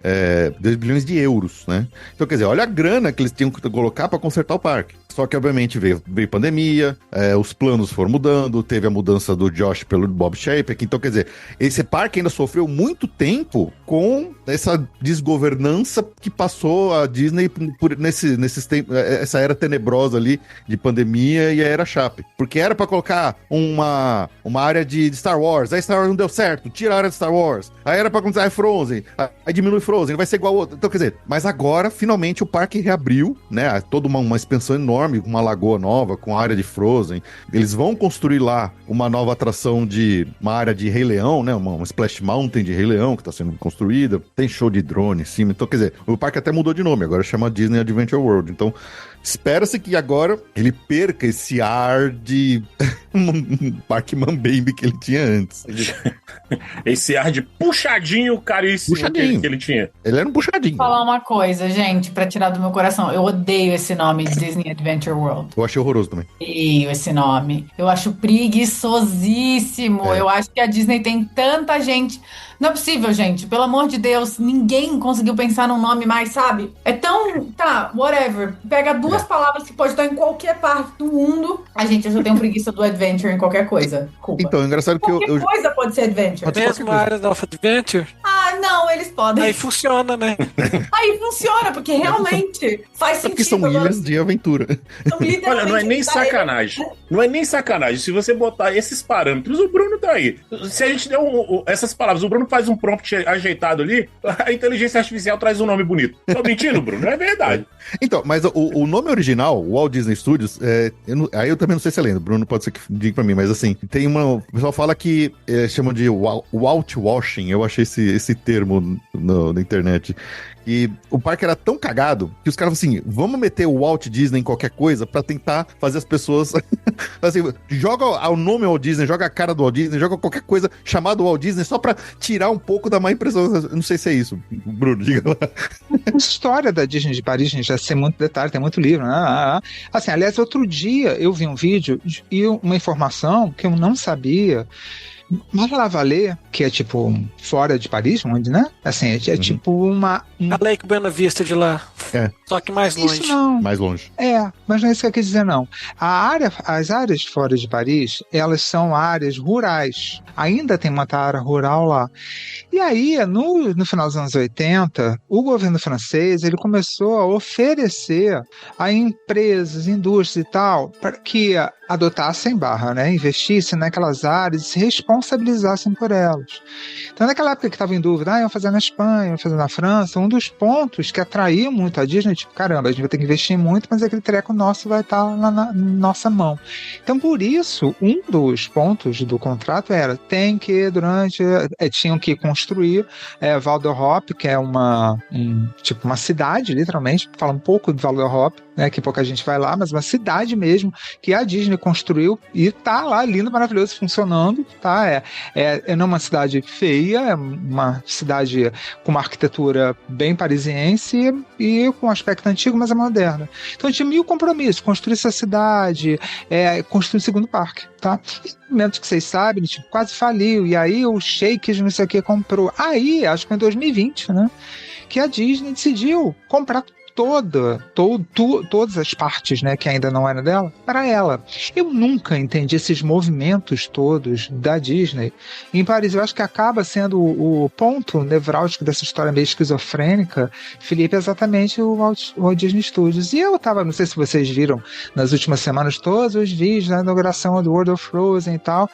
2 bilhões de euros, né? Então, quer dizer, olha a grana que eles tinham que colocar para consertar o parque. Só que, obviamente, veio pandemia, os planos foram mudando, teve a mudança do Josh pelo Bob Chapek. Então, quer dizer, esse parque ainda sofreu muito tempo com essa desgovernança que passou a Disney nesses tempos, essa era tenebrosa ali de pandemia e a era Chape. Porque era para colocar uma área de Star Wars, aí Star Wars não deu certo, tira a área de Star Wars. Aí era pra acontecer Frozen, aí diminui Frozen, vai ser igual ao outro. Então, quer dizer, mas agora, finalmente, o parque reabriu, né? Toda uma expansão enorme, com uma lagoa nova, com a área de Frozen. Eles vão construir lá uma nova atração de uma área de Rei Leão, né? Uma Splash Mountain de Rei Leão que tá sendo construída. Tem show de drone em cima. Então, quer dizer, o parque até mudou de nome, agora chama Disney Adventure World. Então, espera-se que agora ele perca esse ar de parque Mambembe que ele tinha antes. Esse ar de puxadinho caríssimo puxadinho. Que ele tinha. Ele era um puxadinho. Vou falar uma coisa, gente, pra tirar do meu coração. Eu odeio esse nome de Disney Adventure World. Eu achei horroroso também. Odeio esse nome. Eu acho preguiçosíssimo. Eu acho que a Disney tem tanta gente... Não é possível, gente. Pelo amor de Deus, ninguém conseguiu pensar num nome mais, sabe? É tão... Tá, whatever. Pega duas palavras que pode estar em qualquer parte do mundo. Eu já tenho preguiça do adventure em qualquer coisa. Culpa. Então, é engraçado que qualquer coisa pode ser adventure. Mesmo a área da Adventure? Não, eles podem. Aí funciona, né? Aí funciona, porque realmente faz Porque sentido. são ilhas de aventura. Então, literalmente, Olha, não é nem tá sacanagem. Não é nem sacanagem. Se você botar esses parâmetros, o Bruno tá aí. Se a gente der essas palavras, o Bruno faz um prompt ajeitado ali, a inteligência artificial traz um nome bonito. Tô mentindo, Bruno? Não é verdade. Então, mas o nome original, o Walt Disney Studios, aí eu também não sei se é lenda, Bruno pode ser que diga pra mim, mas assim, tem o pessoal fala que chamam de Walt Washing, eu achei esse termo na internet. E o parque era tão cagado que os caras falaram assim, vamos meter o Walt Disney em qualquer coisa pra tentar fazer as pessoas assim, joga o nome Walt Disney, joga a cara do Walt Disney, joga qualquer coisa chamado Walt Disney só pra tirar um pouco da má impressão. Eu não sei se é isso, Bruno, diga lá. A história da Disney de Paris, gente, já sei muito detalhe, tem muito livro, né? Assim, aliás, outro dia eu vi um vídeo e uma informação que eu não sabia. Marie-Lavalée, que é tipo fora de Paris, onde, né? Assim, é tipo uma A Lake Buena Vista de lá. É. Só que mais longe. Isso não. Mais longe. Mas não é isso que eu quis dizer, não. As áreas fora de Paris, elas são áreas rurais. Ainda tem muita área rural lá. E aí, no final dos anos 80, o governo francês ele começou a oferecer a empresas, indústrias e tal, para que adotassem né, investissem naquelas áreas e se responsabilizassem por elas. Então, naquela época que estava em dúvida, iam fazer na Espanha, iam fazer na França, um dos pontos que atraía muito a Disney, tipo, caramba, a gente vai ter que investir muito, mas aquele treco nosso vai estar lá na nossa mão. Então, por isso, um dos pontos do contrato era, tinham que construir Val d'Europe, que é uma cidade, literalmente, fala um pouco de Val d'Europe, né, que pouca gente vai lá, mas uma cidade mesmo, que a Disney construiu e tá lá, lindo, maravilhoso, funcionando, tá? Não é uma cidade feia, é uma cidade com uma arquitetura bem parisiense e com um aspecto antigo, mas é moderna. Então tinha 1000 compromissos, construir essa cidade, construir um segundo parque, tá? E no momento que vocês sabem, tipo, quase faliu, e aí o Shakes, não sei o que, comprou. Aí, acho que foi em 2020, né, que a Disney decidiu comprar todas as partes, né, que ainda não eram dela, para ela. Eu nunca entendi esses movimentos todos da Disney em Paris. Eu acho que acaba sendo o ponto nevrálgico dessa história meio esquizofrênica, Felipe, é exatamente o Walt Disney Studios. E eu tava, não sei se vocês viram nas últimas semanas todos os vídeos da inauguração do World of Frozen e tal.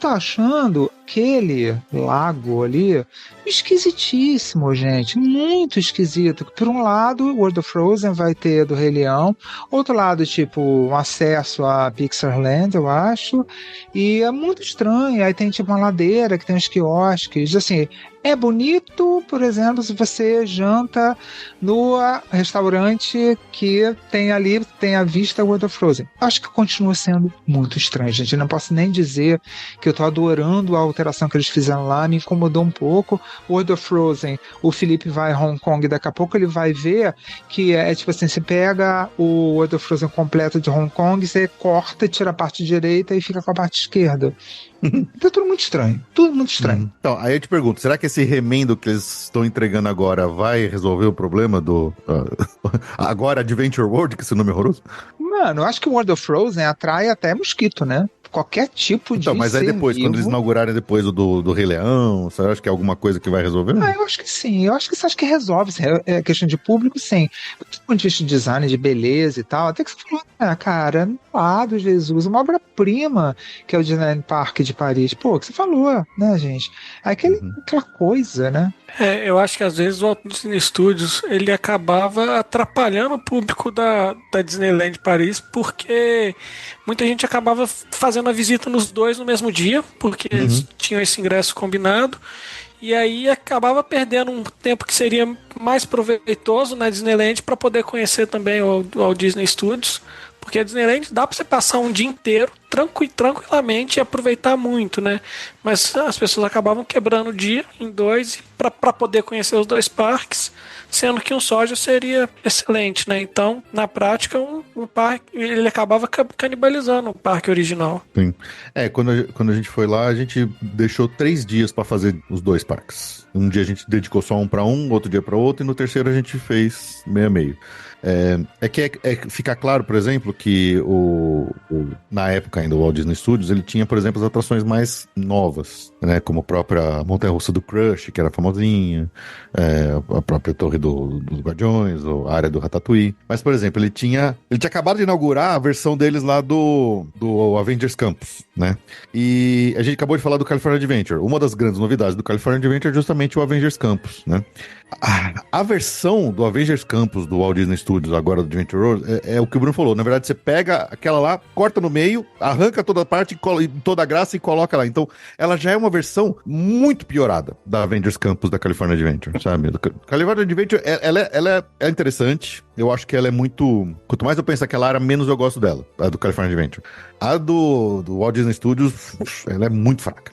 Tô achando aquele lago ali esquisitíssimo, gente, muito esquisito. Por um lado, o World of Frozen vai ter do Rei Leão, outro lado, tipo, um acesso a Pixarland, eu acho, e é muito estranho. Aí tem tipo uma ladeira que tem uns quiosques, assim. É bonito, por exemplo, se você janta no restaurante que tem a vista World of Frozen. Acho que continua sendo muito estranho, gente. Eu não posso nem dizer que eu tô adorando a alteração que eles fizeram lá, me incomodou um pouco. World of Frozen, o Felipe vai a Hong Kong, daqui a pouco ele vai ver que é tipo assim, você pega o World of Frozen completo de Hong Kong, você corta, tira a parte direita e fica com a parte esquerda. Tá tudo muito estranho. Tudo muito estranho. Então, aí eu te pergunto, será que esse remendo que eles estão entregando agora vai resolver o problema do agora Adventure World, que esse nome é horroroso? Mano, eu acho que o World of Frozen atrai até mosquito, né? Qualquer tipo de Então, mas aí depois, quando eles inaugurarem depois o do Rei Leão, você acha que é alguma coisa que vai resolver? Eu acho que sim. Eu acho que você acha que resolve. É questão de público, sim. Do ponto de vista de design, de beleza e tal, até que você falou, cara, do Jesus, uma obra-prima que é o Disneyland Park de Paris. Pô, que você falou, né, gente? Aquela coisa, né? Eu acho que às vezes o Walt Disney Studios ele acabava atrapalhando o público da Disneyland Paris, porque muita gente acabava fazendo a visita nos dois no mesmo dia, porque eles tinham esse ingresso combinado, e aí acabava perdendo um tempo que seria mais proveitoso na Disneyland para poder conhecer também o Walt Disney Studios, porque a Disneyland dá para você passar um dia inteiro tranquilamente e aproveitar muito, né? Mas as pessoas acabavam quebrando o dia em dois para poder conhecer os dois parques, sendo que um só já seria excelente, né? Então, na prática, um parque ele acabava canibalizando o parque original. Sim. Quando a gente foi lá, a gente deixou 3 dias para fazer os 2 parques. Um dia a gente dedicou só um para um, outro dia para outro, e no terceiro a gente fez meio a meio. Fica claro, por exemplo, que na época ainda o Walt Disney Studios, ele tinha, por exemplo, as atrações mais novas, né? Como a própria montanha-russa do Crush, que era famosinha, a própria torre dos Guardiões, ou a área do Ratatouille. Mas, por exemplo, ele tinha acabado de inaugurar a versão deles lá do Avengers Campus, né? E a gente acabou de falar do California Adventure. Uma das grandes novidades do California Adventure é justamente o Avengers Campus, né? A versão do Avengers Campus do Walt Disney Studios, agora do Adventure World, é o que o Bruno falou. Na verdade, você pega aquela lá, corta no meio, arranca toda a parte, toda a graça e coloca lá. Então, ela já é uma versão muito piorada da Avengers Campus da California Adventure, sabe? California Adventure, ela é interessante. Eu acho que ela é muito... Quanto mais eu penso naquela área, menos eu gosto dela, a do California Adventure. A do Walt Disney Studios, ela é muito fraca,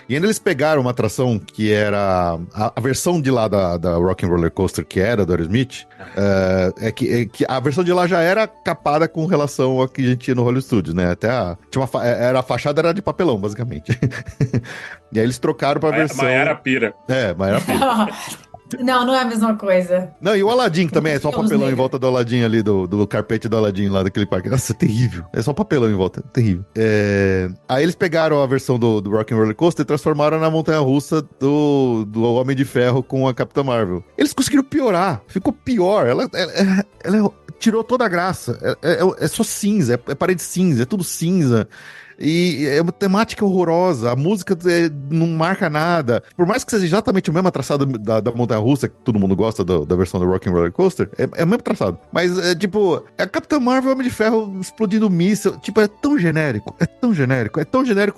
E ainda eles pegaram uma atração que era... A versão de lá da Rock and Roller Coaster, que era do Aerosmith, que a versão de lá já era capada com relação ao que a gente tinha no Hollywood Studios, né? Até a fachada era de papelão, basicamente. E aí eles trocaram pra versão... Maiara Pira. Maiara Pira. Não é a mesma coisa. Não, e o Aladdin também, é só papelão em volta do Aladdin ali, do carpete do Aladdin lá daquele parque. Nossa, é terrível. É só papelão em volta, é terrível. Aí eles pegaram a versão do Rock and Roller Coaster e transformaram na montanha-russa do Homem de Ferro com a Capitã Marvel. Eles conseguiram piorar, ficou pior. Ela tirou toda a graça. É só cinza, é parede cinza, é tudo cinza. E é uma temática horrorosa, a música não marca nada. Por mais que seja exatamente o mesmo traçado da montanha-russa, que todo mundo gosta da versão do Rock and Roller Coaster, é o mesmo traçado. Mas, tipo, é a Capitã Marvel, Homem de Ferro explodindo míssil. Tipo, é tão genérico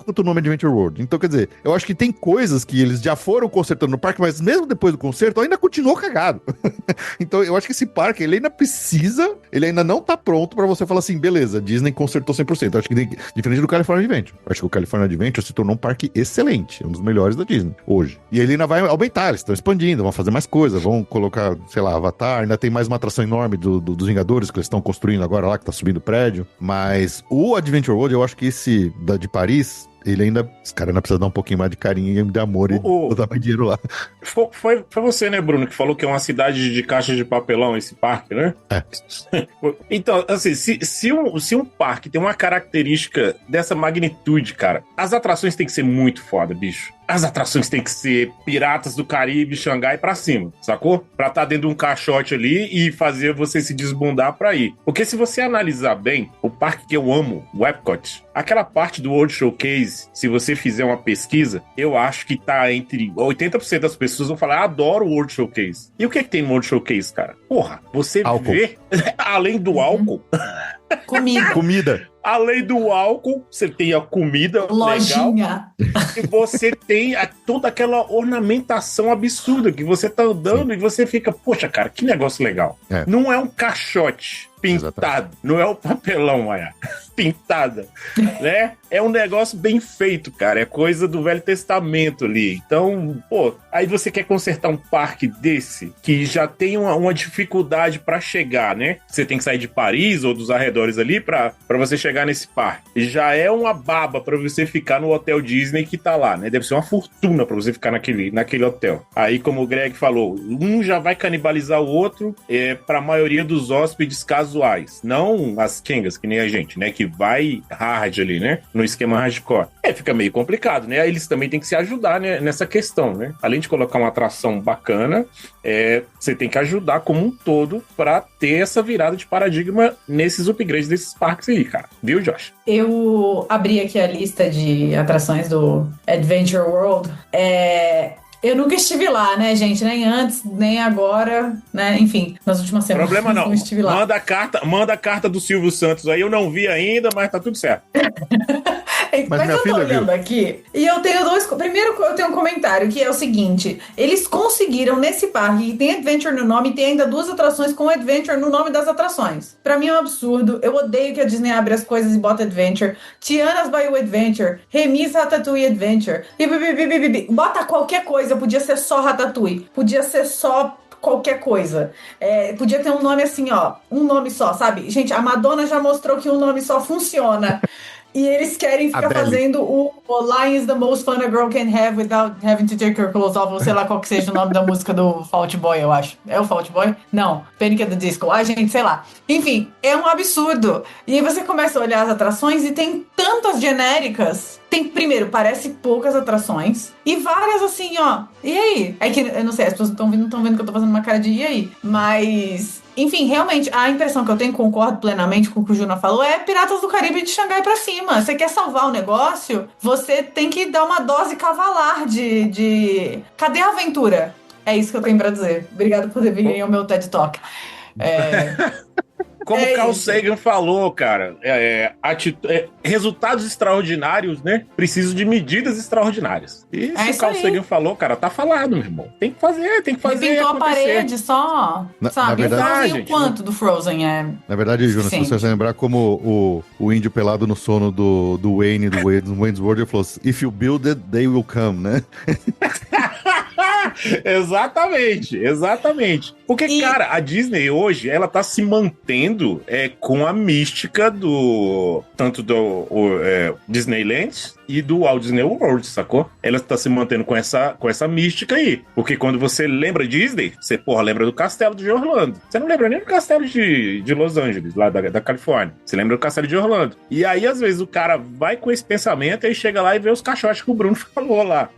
quanto o nome Adventure World. Então, quer dizer, eu acho que tem coisas que eles já foram consertando no parque, mas mesmo depois do conserto, ainda continuou cagado. Então, eu acho que esse parque, ele ainda não tá pronto pra você falar assim, beleza, Disney consertou 100%. Eu acho que diferente do California Adventure. Eu acho que o California Adventure se tornou um parque excelente, um dos melhores da Disney hoje. E ele ainda vai aumentar, eles estão expandindo, vão fazer mais coisas, vão colocar, sei lá, Avatar, ainda tem mais uma atração enorme dos Vingadores que eles estão construindo agora lá, que tá subindo o prédio. Mas o Adventure World, eu acho que esse de Paris, ele ainda... Os caras ainda precisam dar um pouquinho mais de carinho e de amor e botar mais dinheiro lá. Foi você, né, Bruno, que falou que é uma cidade de caixas de papelão esse parque, né? Então, assim, se um parque tem uma característica dessa magnitude, cara, as atrações têm que ser muito foda, bicho. As atrações têm que ser Piratas do Caribe, Xangai pra cima, sacou? Pra estar dentro de um caixote ali e fazer você se desbundar pra ir. Porque se você analisar bem, o parque que eu amo, o Epcot, aquela parte do World Showcase, se você fizer uma pesquisa, eu acho que tá entre 80% das pessoas vão falar, adoro o World Showcase. E o que tem no World Showcase, cara? Porra, você vê, além do álcool... Comida. Além do álcool, você tem a comida Lojinha. Legal. E você tem toda aquela ornamentação absurda que você tá andando. Sim. E você fica, poxa, cara, que negócio legal. Não é um caixote pintado. Exatamente. Não é o papelão, Maia. Pintada, né? É um negócio bem feito, cara. É coisa do Velho Testamento ali. Então, pô, aí você quer consertar um parque desse que já tem uma dificuldade pra chegar, né? Você tem que sair de Paris ou dos arredores ali pra você chegar nesse parque. Já é uma baba pra você ficar no Hotel Disney que tá lá, né? Deve ser uma fortuna pra você ficar naquele hotel. Aí, como o Greg falou, um já vai canibalizar o outro pra maioria dos hóspedes casuais. Não as quengas, que nem a gente, né? Que vai hard ali, né? No esquema hardcore. Fica meio complicado, né? Aí eles também têm que se ajudar, né, nessa questão, né? Além de colocar uma atração bacana, você tem que ajudar como um todo pra ter essa virada de paradigma nesses upgrades desses parques aí, cara. Viu, Josh? Eu abri aqui a lista de atrações do Adventure World. Eu nunca estive lá, né, gente? Nem antes, nem agora, né? Enfim, nas últimas semanas. Problema não. Estive lá. Manda a carta do Silvio Santos aí. Eu não vi ainda, mas tá tudo certo. Mas eu tô olhando aqui e eu tenho Primeiro, eu tenho um comentário que é o seguinte: eles conseguiram nesse parque, tem Adventure no nome, e tem ainda 2 atrações com Adventure no nome das atrações. Pra mim é um absurdo. Eu odeio que a Disney abre as coisas e bota Adventure. Tiana's Bayou Adventure, Remis Ratatouille Adventure. Bota qualquer coisa, podia ser só Ratatouille, podia ser só qualquer coisa. Podia ter um nome assim, ó, um nome só, sabe? Gente, a Madonna já mostrou que um nome só funciona. E eles querem ficar Adele. fazendo o Line is the most fun a girl can have without having to take her clothes off, ou sei lá qual que seja o nome da música do Fault Boy, eu acho. É o Fault Boy? Não, Panic! At the Disco. Ai, gente, sei lá. Enfim, é um absurdo. E aí você começa a olhar as atrações e tem tantas genéricas. Primeiro, parece poucas atrações. E várias assim, ó. E aí? É que, eu não sei, as pessoas não estão vendo que eu tô fazendo uma cara de e aí? Mas... Enfim, realmente, a impressão que eu tenho, concordo plenamente com o que o Juna falou, é Piratas do Caribe de Xangai pra cima. Você quer salvar o negócio, você tem que dar uma dose cavalar de... Cadê a aventura? É isso que eu tenho pra dizer. Obrigada por virem ao meu TED Talk. Como o Carl Sagan falou, cara, resultados extraordinários, né? Precisam de medidas extraordinárias. E se o Carl Sagan falou, cara, tá falado, meu irmão. Tem que fazer pintou acontecer. A parede só, sabe? Na verdade, o Frozen, o quanto do Frozen é... Na verdade, Juna, se você lembrar como o índio pelado no sono do Wayne, do Wayne's World, ele falou assim, if you build it, they will come, né? Exatamente. Porque, cara, a Disney hoje, ela tá se mantendo com a mística tanto do Disneyland e do Walt Disney World, sacou? Ela tá se mantendo com essa mística aí. Porque quando você lembra Disney, você, lembra do castelo de Orlando. Você não lembra nem do castelo de Los Angeles, lá da Califórnia. Você lembra do castelo de Orlando. E aí, às vezes, o cara vai com esse pensamento e chega lá e vê os caixotes que o Bruno falou lá.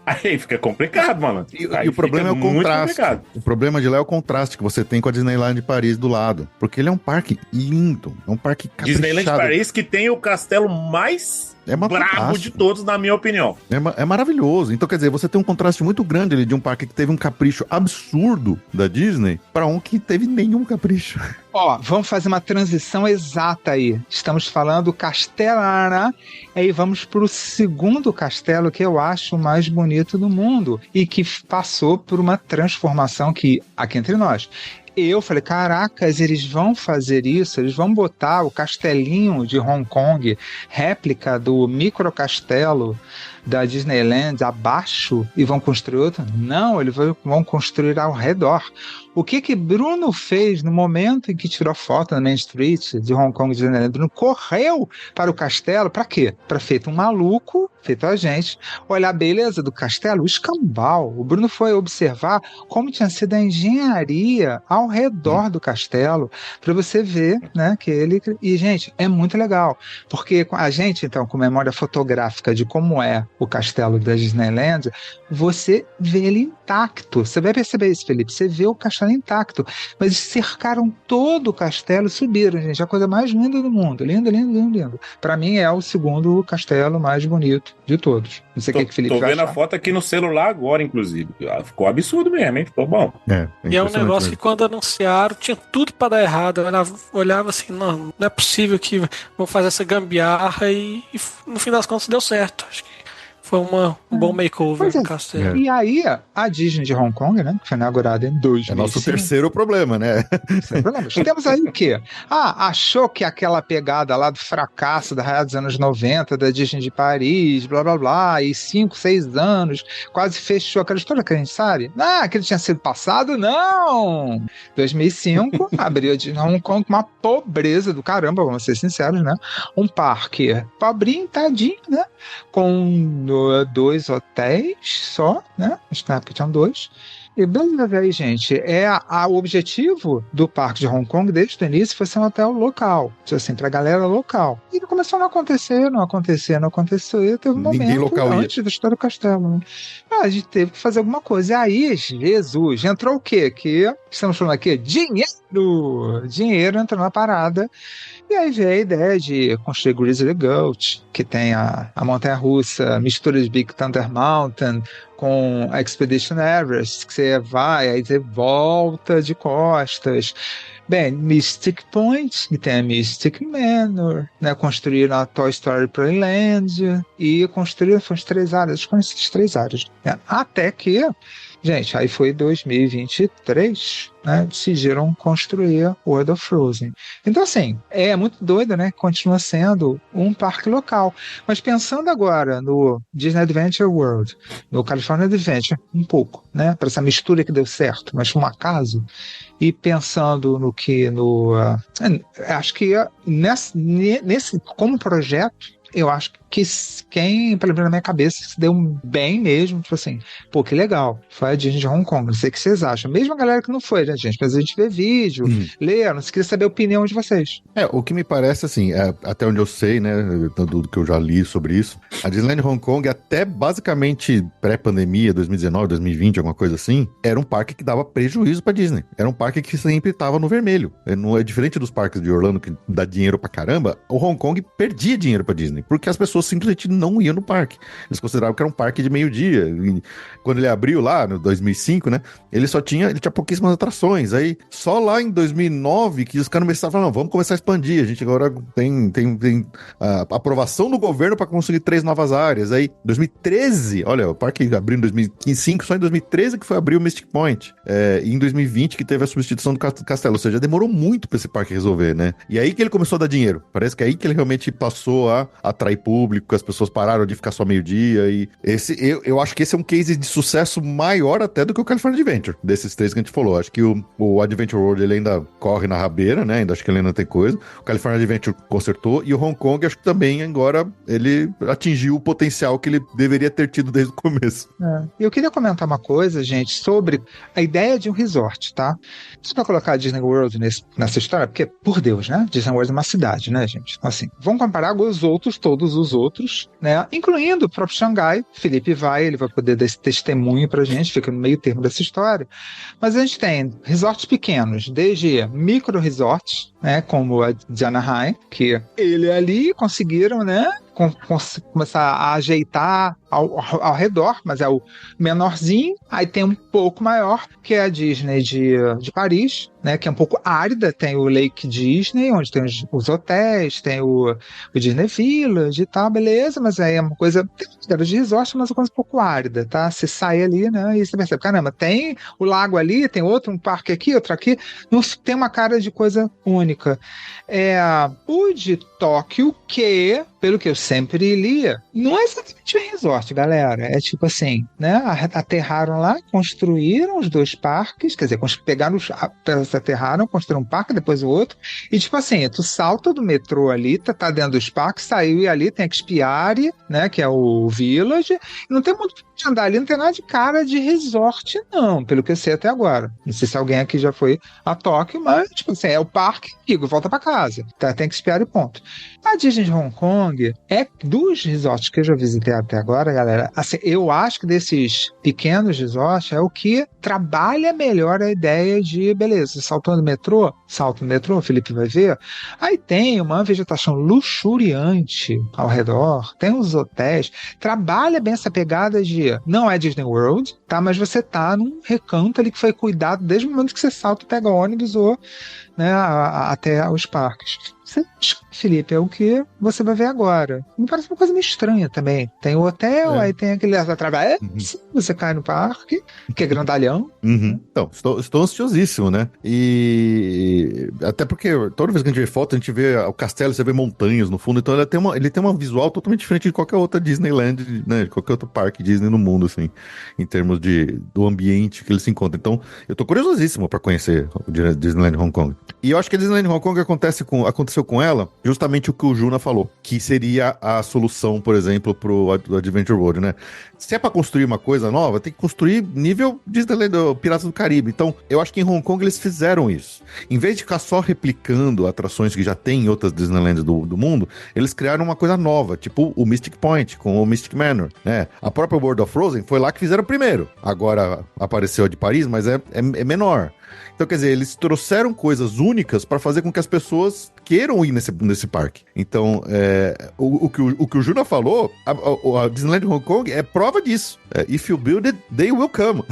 Aí fica complicado, mano. E o problema é o contraste. O problema de lá é o contraste que você tem com a Disneyland de Paris do lado. Porque ele é um parque lindo, é um parque caprichado. Disneyland de Paris que tem o castelo mais brabo de todos, na minha opinião. É maravilhoso. Então, quer dizer, você tem um contraste muito grande ali de um parque que teve um capricho absurdo da Disney para um que teve nenhum capricho. Ó, vamos fazer uma transição exata aí. Estamos falando do Castelo Araná, aí vamos pro segundo castelo que eu acho o mais bonito do mundo e que passou por uma transformação que, aqui entre nós, eu falei, caracas, eles vão fazer isso, eles vão botar o castelinho de Hong Kong, réplica do microcastelo da Disneyland abaixo e vão construir outro? Não, eles vão construir ao redor. O que Bruno fez no momento em que tirou foto na Main Street de Hong Kong e Disneyland? Bruno correu para o castelo, para quê? Para feito um maluco, feito a gente, olhar a beleza do castelo, o escambau. O Bruno foi observar como tinha sido a engenharia ao redor do castelo, para você ver, né, que ele... E, gente, é muito legal, porque a gente, então, com memória fotográfica de como é o castelo da Disneyland, você vê ele intacto. Você vai perceber isso, Felipe. Você vê o castelo intacto. Mas eles cercaram todo o castelo e subiram, gente. A coisa mais linda do mundo. Lindo, lindo, lindo, lindo. Pra mim é o segundo castelo mais bonito de todos. Não sei o que Felipe vai achar. Tô vendo a foto aqui no celular agora, inclusive. Ficou absurdo mesmo, hein? Ficou bom. E é um negócio que quando anunciaram, tinha tudo pra dar errado. Eu olhava assim, não é possível que vão fazer essa gambiarra e no fim das contas deu certo. Acho que foi um bom makeover do castelo. E aí, a Disney de Hong Kong, né, que foi inaugurada em 2005. É nosso terceiro problema, né? Temos aí o quê? Achou que aquela pegada lá do fracasso da raia dos anos 90, da Disney de Paris, blá, blá, blá, e 5, 6 anos, quase fechou aquela história que a gente sabe. Que ele tinha sido passado? Não! 2005, abriu a Disney Hong Kong com uma pobreza do caramba, vamos ser sinceros, né? Um parque pobrinho, tadinho, né? Com 2 hotéis só, né? Acho que na época tinham 2. E beleza, aí, gente, o objetivo do parque de Hong Kong desde o início foi ser um hotel local, assim, pra galera local. E começou a não acontecer, e teve um momento antes da história do castelo. Né? A gente teve que fazer alguma coisa. E aí, Jesus, entrou o quê? Que estamos falando aqui? Dinheiro entrou na parada. E aí veio a ideia de construir Grizzly Gulch, que tem a montanha-russa, mistura de Big Thunder Mountain com a Expedition Everest, que você vai, aí você volta de costas. Bem, Mystic Point, que tem a Mystic Manor, né? Construíram a Toy Story Playland e construíram as 3 áreas, eu conheci as 3 áreas. Né? Até que, gente, aí foi 2023, né? Decidiram construir World of Frozen. Então, assim, é muito doido, né? Continua sendo um parque local. Mas pensando agora no Disney Adventure World, no California Adventure, um pouco, né? Para essa mistura que deu certo, mas foi um acaso. E pensando acho que nesse como projeto, eu acho que quem, pelo menos na minha cabeça, se deu bem mesmo, tipo assim, pô, que legal, foi a Disney de Hong Kong, não sei o que vocês acham. Mesmo a galera que não foi, né, gente? Mas a gente vê vídeo, lê, não sei, queria saber a opinião de vocês. O que me parece, assim, até onde eu sei, né, do que eu já li sobre isso, a Disneyland Hong Kong, até basicamente pré-pandemia, 2019, 2020, alguma coisa assim, era um parque que dava prejuízo pra Disney. Era um parque que sempre tava no vermelho. Não é diferente dos parques de Orlando, que dá dinheiro pra caramba, o Hong Kong perdia dinheiro pra Disney, porque as pessoas simplesmente não iam no parque. Eles consideravam que era um parque de meio-dia. E quando ele abriu lá, no 2005, né, ele tinha pouquíssimas atrações. Aí, só lá em 2009, que os caras começaram a falar, não, vamos começar a expandir. A gente agora tem a aprovação do governo para conseguir 3 novas áreas. Aí, 2013, olha, o parque abriu em 2005, só em 2013 que foi abrir o Mystic Point. E em 2020 que teve a substituição do castelo. Ou seja, demorou muito para esse parque resolver, né? E aí que ele começou a dar dinheiro. Parece que é aí que ele realmente passou a atrair público, as pessoas pararam de ficar só meio-dia. E eu acho que esse é um case de sucesso maior até do que o California Adventure, desses 3 que a gente falou. Acho que o Adventure World ele ainda corre na rabeira, né? Ainda acho que ele ainda tem coisa. O California Adventure consertou. E o Hong Kong, acho que também agora ele atingiu o potencial que ele deveria ter tido desde o começo. Eu queria comentar uma coisa, gente, sobre a ideia de um resort, tá? Só pra colocar a Disney World nessa história, porque, por Deus, né? Disney World é uma cidade, né, gente? Assim, vamos comparar com todos os outros, né? Incluindo o próprio Xangai. Felipe ele vai poder dar esse testemunho pra gente, fica no meio termo dessa história. Mas a gente tem resorts pequenos, desde micro resorts, né? Como a de Anaheim, que ele ali conseguiram, né? Começar a ajeitar ao redor, mas é o menorzinho. Aí tem um pouco maior, que é a Disney de Paris, né, que é um pouco árida. Tem o Lake Disney, onde tem os hotéis, tem o Disney Village e tal, beleza, mas aí é uma coisa de resort, mas é uma coisa um pouco árida, tá? Você sai ali, né, e você percebe, caramba, tem o lago ali, tem um parque aqui, outro aqui, não tem uma cara de coisa única. O de Tóquio, que, pelo que eu sempre lia, não é exatamente um resort, galera. É tipo assim, né? Aterraram lá, construíram os 2 parques, quer dizer, pegaram aterraram, construíram um parque, depois o outro, e tipo assim, tu salta do metrô ali, tá dentro dos parques, saiu e ali tem a Expiari, né? Que é o Village, e não tem muito de andar ali, não tem nada de cara de resort, não, pelo que eu sei até agora. Não sei se alguém aqui já foi a Tóquio, mas, tipo assim, é o parque, volta pra casa. Tá, tem que espiar e ponto. A Disney de Hong Kong é dos resorts que eu já visitei até agora, galera. Assim, eu acho que desses pequenos resorts é o que trabalha melhor a ideia de, beleza, salta no metrô, o Felipe vai ver. Aí tem uma vegetação luxuriante ao redor, tem os hotéis, trabalha bem essa pegada de não é Disney World, tá? Mas você tá num recanto ali que foi cuidado desde o momento que você salta, pega ônibus ou, né, até os parques. Felipe, é o que você vai ver agora. Me parece uma coisa meio estranha também. Tem o hotel, aí tem aquele através, você cai no parque, que é grandalhão. Então, estou ansiosíssimo, né? E até porque toda vez que a gente vê foto, a gente vê o castelo, você vê montanhas no fundo, então ele tem uma visual totalmente diferente de qualquer outra Disneyland, né? De qualquer outro parque Disney no mundo, assim, em termos do ambiente que ele se encontra. Então, eu tô curiosíssimo para conhecer o Disneyland Hong Kong. E eu acho que a Disneyland Hong Kong aconteceu com ela justamente o que o Juna falou, que seria a solução, por exemplo, pro Adventure World, né? Se é pra construir uma coisa nova, tem que construir nível Disneyland, Piratas do Caribe. Então, eu acho que em Hong Kong eles fizeram isso. Em vez de ficar só replicando atrações que já tem em outras Disneylands do mundo, eles criaram uma coisa nova, tipo o Mystic Point com o Mystic Manor, né? A própria World of Frozen foi lá que fizeram primeiro. Agora apareceu a de Paris, mas é menor. Então, quer dizer, eles trouxeram coisas únicas para fazer com que as pessoas queiram ir nesse parque. Então, o que o Juna falou, a Disneyland Hong Kong é prova disso. If you build it, they will come.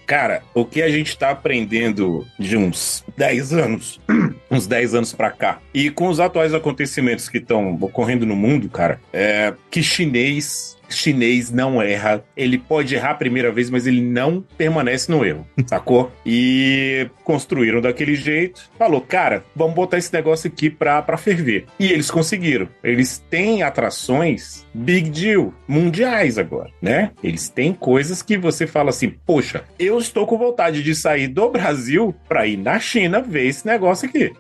Cara, o que a gente tá aprendendo de uns 10 anos pra cá, e com os atuais acontecimentos que estão ocorrendo no mundo, cara, é que chinês chinês não erra. Ele pode errar a primeira vez, mas ele não permanece no erro, sacou? E construíram daquele jeito. Falou, cara, vamos botar esse negócio aqui pra ferver. E eles conseguiram. Eles têm atrações big deal, mundiais agora, né? Eles têm coisas que você fala assim, poxa, eu estou com vontade de sair do Brasil pra ir na China ver esse negócio aqui.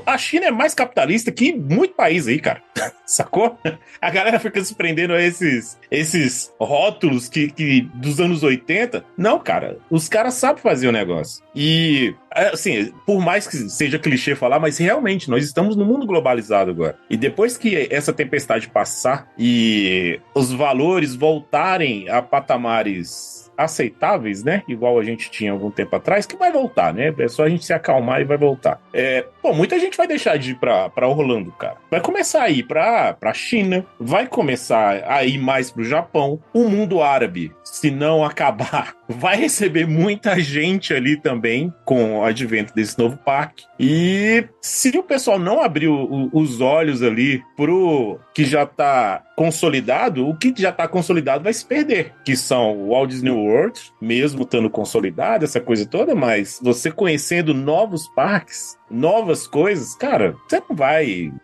A China é mais capitalista que muito país aí, cara. Sacou? A galera fica se prendendo a esses rótulos que dos anos 80. Não, cara, os caras sabem fazer o negócio. E, assim, por mais que seja clichê falar, mas realmente, nós estamos no mundo globalizado agora. E depois que essa tempestade passar e os valores voltarem a patamares aceitáveis, né? Igual a gente tinha algum tempo atrás, que vai voltar, né? É só a gente se acalmar e vai voltar. Muita gente vai deixar de ir pra Orlando, cara. Vai começar a ir pra China, vai começar a ir mais pro Japão. O mundo árabe, se não acabar, vai receber muita gente ali também com o advento desse novo parque. E se o pessoal não abrir os olhos ali pro que já tá consolidado, o que já tá consolidado vai se perder, que são o Walt Disney World, mesmo estando consolidado, essa coisa toda, mas você conhecendo novos parques, novas coisas, cara,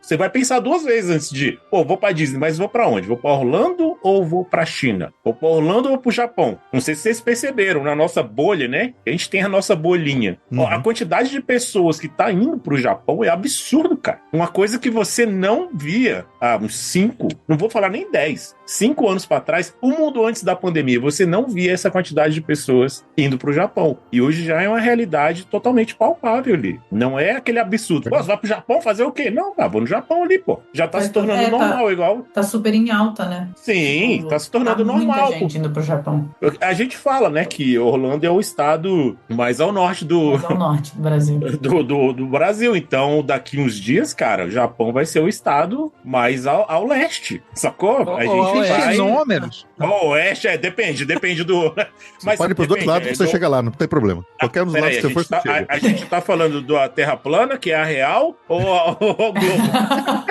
você vai pensar duas vezes antes de, vou pra Disney, mas vou pra onde? Vou pra Orlando ou vou pra China? Vou pra Orlando ou pro Japão? Não sei se vocês perceberam, na nossa bolha, né? A gente tem a nossa bolinha. A quantidade de pessoas que tá indo pro Japão é absurdo, cara. Uma coisa que você não via há uns 5, não vou falar nem 10, 5 anos pra trás, o mundo antes da pandemia, você não via essa quantidade de pessoas indo pro Japão. E hoje já é uma realidade totalmente palpável ali. Não é aquele absurdo. Você vai pro Japão fazer o quê? Não, vou no Japão ali, pô. Já tá se tornando normal, igual. Tá super em alta, né? Sim, tá se tornando normal. Muita gente indo pro Japão. A gente fala, né, que Orlando é o estado mais ao norte do Brasil. do Brasil. Então, daqui uns dias, cara, o Japão vai ser o estado mais ao leste. Sacou? A gente vai... Fenômenos. O oeste, depende do... Mas pode ir pros dois lados que você chega lá, não tem problema. Qualquer um dos lados que você for, você chega. A gente tá falando da Terra plana, que é a real, ou o globo?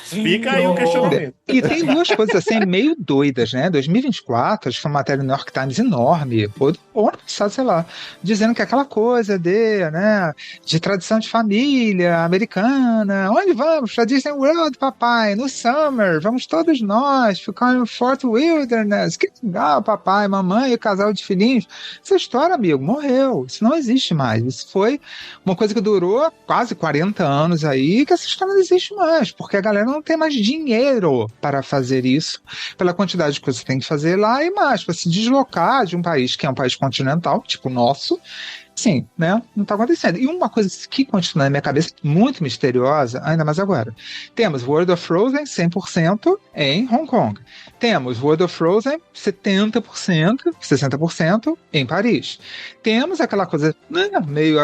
Fica aí o questionamento. E tem duas coisas assim meio doidas, né? 2024, acho que foi uma matéria do New York Times enorme, ou ano passado, sei lá, dizendo que aquela coisa de tradição de família americana, onde vamos? Pra Disney World, papai, no summer, vamos todos nós ficar no Fort Wilderness, que legal, papai, mamãe e o casal de filhinhos. Essa história, amigo, morreu, isso não existe mais, isso foi uma coisa que durou quase 40 anos aí, que essa história não existe mais, porque a galera não tem mais dinheiro para fazer isso, pela quantidade de coisas que tem que fazer lá e mais, para se deslocar de um país que é um país continental, tipo o nosso. Sim, né? Não tá acontecendo. E uma coisa que continua na minha cabeça, muito misteriosa, ainda mais agora. Temos World of Frozen 100% em Hong Kong. Temos World of Frozen 70%, 60% em Paris. Temos aquela coisa meio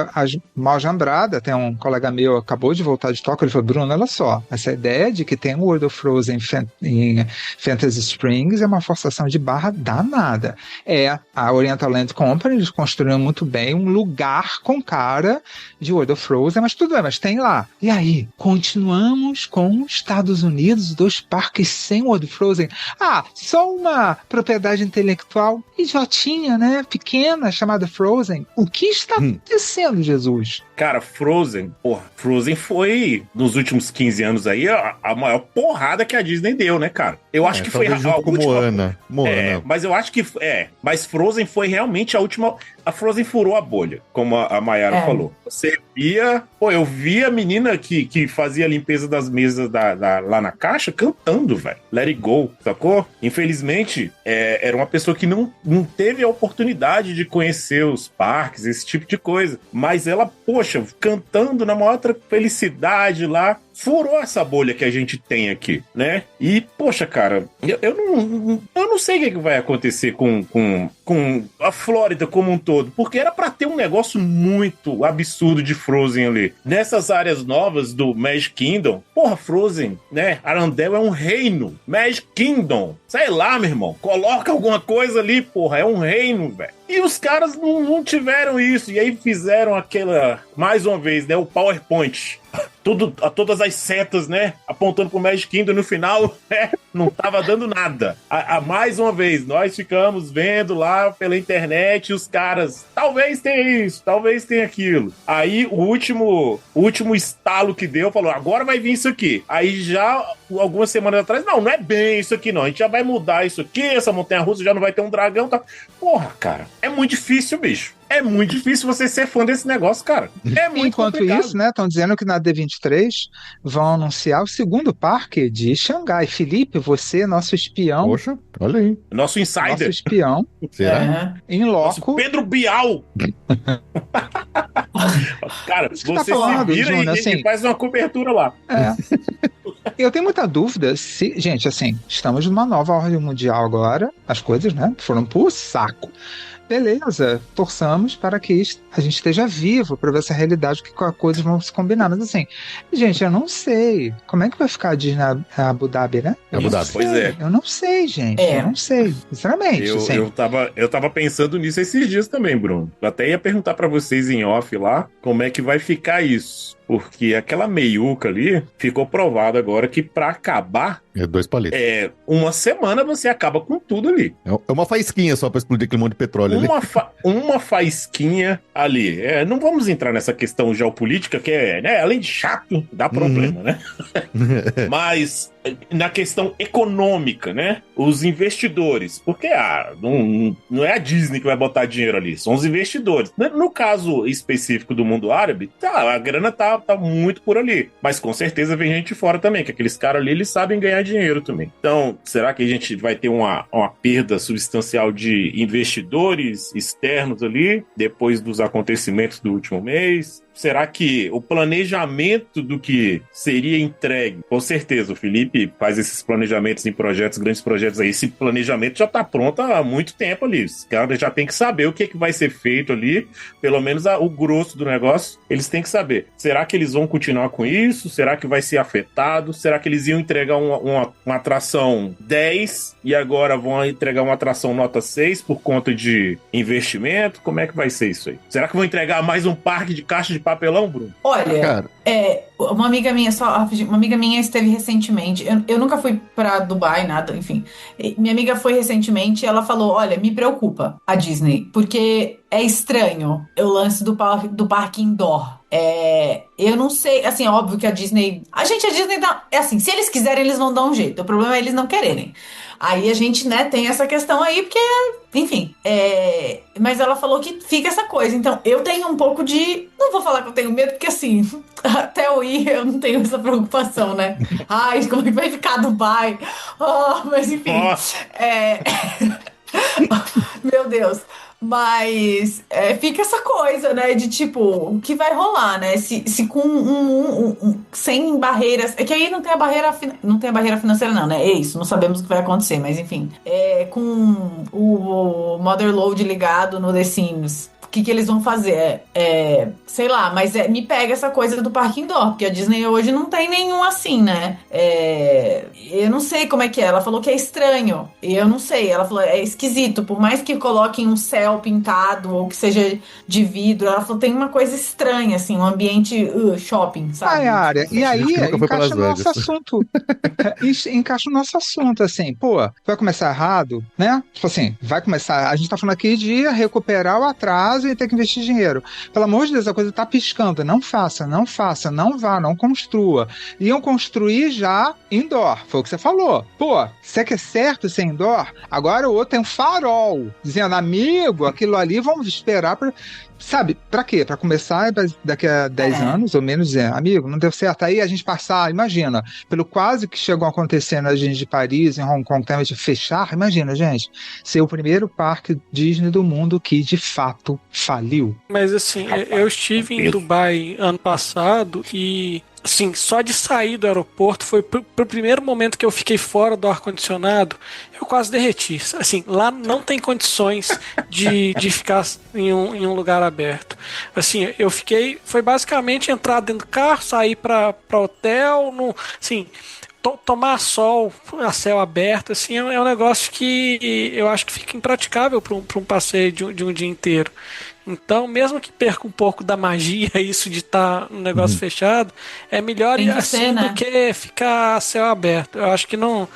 mal jambrada. Tem um colega meu, acabou de voltar de Tóquio, ele falou, Bruno, olha só, essa ideia de que tem um World of Frozen em Fantasy Springs é uma forçação de barra danada. A Oriental Land Company, eles construíram muito bem um lugar com cara de World of Frozen, mas tudo bem, mas tem lá. E aí, continuamos com os Estados Unidos, 2 parques sem World of Frozen. Só uma propriedade intelectual idiotinha, né? Pequena, chamada Frozen. O que está acontecendo, Jesus? Cara, Frozen foi, nos últimos 15 anos aí, a maior porrada que a Disney deu, né, cara? Eu acho que foi a junto com última... Moana. Mas eu acho que... mas Frozen foi realmente a última... A Frozen furou a bolha, como a Mayara falou. Você via... eu vi a menina que fazia a limpeza das mesas lá na caixa cantando, velho. Let It Go, sacou? Infelizmente, era uma pessoa que não teve a oportunidade de conhecer os parques, esse tipo de coisa. Mas ela, cantando na maior felicidade lá, furou essa bolha que a gente tem aqui, né? E, cara, eu não sei o que vai acontecer com a Flórida como um todo, porque era pra ter um negócio muito absurdo de Frozen ali. Nessas áreas novas do Magic Kingdom, Frozen, né? Arendelle é um reino. Magic Kingdom, sei lá, meu irmão, coloca alguma coisa ali, é um reino, velho. E os caras não tiveram isso, e aí fizeram aquela, mais uma vez, né, o PowerPoint. todas as setas, né? Apontando pro Magic Kingdom no final, né? Não tava dando nada. Mais uma vez, nós ficamos vendo lá pela internet os caras, talvez tenha isso, talvez tenha aquilo. Aí o último estalo que deu, falou, agora vai vir isso aqui. Aí já, algumas semanas atrás, não é bem isso aqui não, a gente já vai mudar isso aqui, essa montanha-russa já não vai ter um dragão, tá? Porra, cara, é muito difícil, bicho. É muito difícil você ser fã desse negócio, cara. É muito Enquanto complicado. isso, né, estão dizendo que na D23 vão anunciar o segundo parque de Xangai. Felipe, você, nosso espião. Poxa, olha aí. Nosso Nosso insider. espião, Será? em Nosso loco. Pedro Bial. Cara, Isso que você tá falando, se vira Júnior, e assim. faz uma cobertura lá. Eu tenho muita dúvida se... Gente, assim, estamos numa nova ordem mundial agora. As coisas, né, foram pro saco. Beleza, torçamos para que a gente esteja vivo para ver essa realidade, que coisas vão se combinar. Mas assim, gente, eu não sei. Como é que vai ficar a Disney Abu Dhabi, né? Abu Dhabi. Pois é. Eu não sei, gente. Eu não sei. Sinceramente. assim. Eu tava pensando nisso esses dias também, Bruno. Eu até ia perguntar pra vocês em off lá como é que vai ficar isso. Porque aquela meiuca ali ficou provado agora que pra acabar, 2 palitos. uma semana você acaba com tudo ali. É uma faísquinha só pra explodir aquele monte de petróleo ali. Uma faísquinha ali. Não vamos entrar nessa questão geopolítica, que né, além de chato, dá problema, né? Mas na questão econômica, né? Os investidores. Porque não é a Disney que vai botar dinheiro ali, são os investidores. No caso específico do mundo árabe, a grana tá muito por ali. Mas com certeza vem gente fora também, que aqueles caras ali, eles sabem ganhar dinheiro também. Então, será que a gente vai ter uma perda substancial de investidores externos ali, depois dos acontecimentos do último mês? Será que o planejamento do que seria entregue, com certeza o Felipe faz esses planejamentos em projetos, grandes projetos aí, esse planejamento já está pronto há muito tempo ali, os caras já tem que saber o que vai ser feito ali, pelo menos o grosso do negócio, eles têm que saber. Será que eles vão continuar com isso? Será que vai ser afetado? Será que eles iam entregar uma atração 10 e agora vão entregar uma atração nota 6 por conta de investimento? Como é que vai ser isso aí? Será que vão entregar mais um parque de caixa de papelão, Bruno? Olha, Cara, uma amiga minha, só rapidinho, uma amiga minha esteve recentemente, eu nunca fui pra Dubai, nada, enfim. Minha amiga foi recentemente e ela falou, olha, me preocupa a Disney, porque é estranho o lance do parque indoor. Eu não sei, assim, óbvio que a Disney dá, assim, se eles quiserem, eles vão dar um jeito, o problema é eles não quererem. Aí a gente, né, tem essa questão aí, porque, enfim, mas ela falou que fica essa coisa, então eu tenho um pouco de, não vou falar que eu tenho medo, porque assim, até eu ir, eu não tenho essa preocupação, né? Ai, como é que vai ficar Dubai? Mas enfim, meu Deus. Mas fica essa coisa, né? De tipo, o que vai rolar, né? Se com sem barreiras. É que aí não tem a barreira financeira, não, né? É isso, não sabemos o que vai acontecer, mas enfim. Com o Motherload ligado no The Sims. O que eles vão fazer? Sei lá, mas me pega essa coisa do parque indoor, porque a Disney hoje não tem nenhum assim, né? Eu não sei como é que é. Ela falou que é estranho. Eu não sei. Ela falou, é esquisito. Por mais que coloquem um céu pintado ou que seja de vidro, ela falou, tem uma coisa estranha, assim, um ambiente shopping, sabe? Área. E aí, nunca foi pra Las encaixa no nosso Vegas. assunto. Encaixa no nosso assunto, assim, vai começar errado, né? Tipo assim, vai começar. A gente tá falando aqui de recuperar o atraso e ter que investir dinheiro. Pelo amor de Deus, a coisa tá piscando. Não faça, não vá, não construa. Iam construir já indoor. Foi o que você falou. Pô, você quer certo ser indoor? Agora o outro tem um farol dizendo, amigo, aquilo ali, vamos esperar pra... Sabe, pra quê? Pra começar daqui a 10 anos, ou menos, dizer, amigo, não deu certo. Aí a gente passar, imagina, pelo quase que chegou acontecendo a gente de Paris, em Hong Kong, também de fechar, imagina, gente, ser o primeiro parque Disney do mundo que, de fato, faliu. Mas assim, eu estive em Dubai ano passado e, assim, só de sair do aeroporto foi pro primeiro momento que eu fiquei fora do ar-condicionado, eu quase derreti. Assim, lá não tem condições de ficar em um lugar aberto. Assim, eu fiquei, foi basicamente entrar dentro do carro, sair pra hotel, assim, tomar sol a céu aberto, assim, é um negócio que eu acho que fica impraticável para um passeio de um dia inteiro. Então, mesmo que perca um pouco da magia, isso de estar um negócio fechado, é melhor Tem ir que assim ser, né? do que ficar a céu aberto. Eu acho que não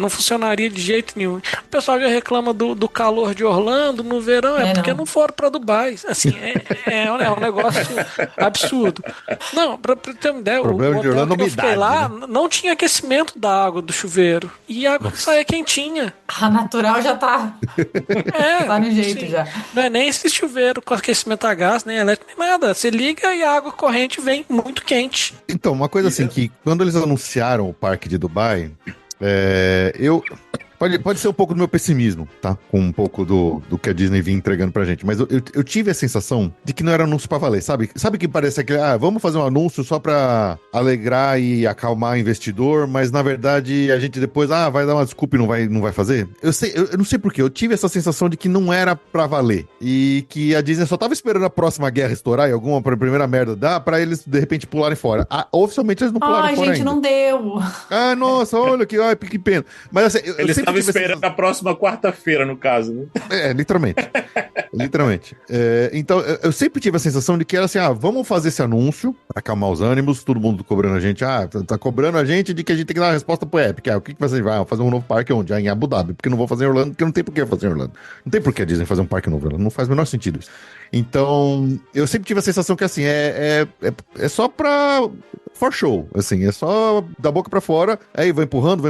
funcionaria de jeito nenhum. O pessoal já reclama do calor de Orlando no verão, é porque não foram para Dubai. Assim, é um negócio absurdo. Não, pra ter uma ideia, o Problema de hotel Orlando é que eu fiquei umidade, lá não tinha aquecimento da água do chuveiro. E a água saía quentinha. A natural já tá, tá no jeito sim. já. Não é nem esse chuveiro com aquecimento a gás, nem elétrico, nem nada. Você liga e a água corrente vem muito quente. Então, uma coisa assim, que quando eles anunciaram o parque de Dubai, Pode ser um pouco do meu pessimismo, tá? Com um pouco do que a Disney vinha entregando pra gente. Mas eu tive a sensação de que não era anúncio pra valer, sabe? Sabe que parece que, vamos fazer um anúncio só pra alegrar e acalmar o investidor, mas na verdade a gente depois, vai dar uma desculpa e não vai fazer? Eu não sei porquê, eu tive essa sensação de que não era pra valer. E que a Disney só tava esperando a próxima guerra estourar e alguma primeira merda dar pra eles, de repente, pularem fora. Oficialmente eles não pularam fora gente, ainda. não deu. Nossa, olha que pena. Mas assim, eu Eles sempre estavam esperando a próxima quarta-feira, no caso, né? Literalmente. Literalmente. Então, eu sempre tive a sensação de que era assim, vamos fazer esse anúncio pra acalmar os ânimos, todo mundo cobrando a gente, tá cobrando a gente de que a gente tem que dar uma resposta pro Epic. O que vai ser? Vai fazer um novo parque onde? Em Abu Dhabi, porque não vou fazer em Orlando, porque não tem por que fazer em Orlando. Não tem por que a Disney fazer um parque novo, não faz o menor sentido isso. Então, eu sempre tive a sensação que assim, é só pra for show, assim, é só da boca pra fora, aí vai empurrando,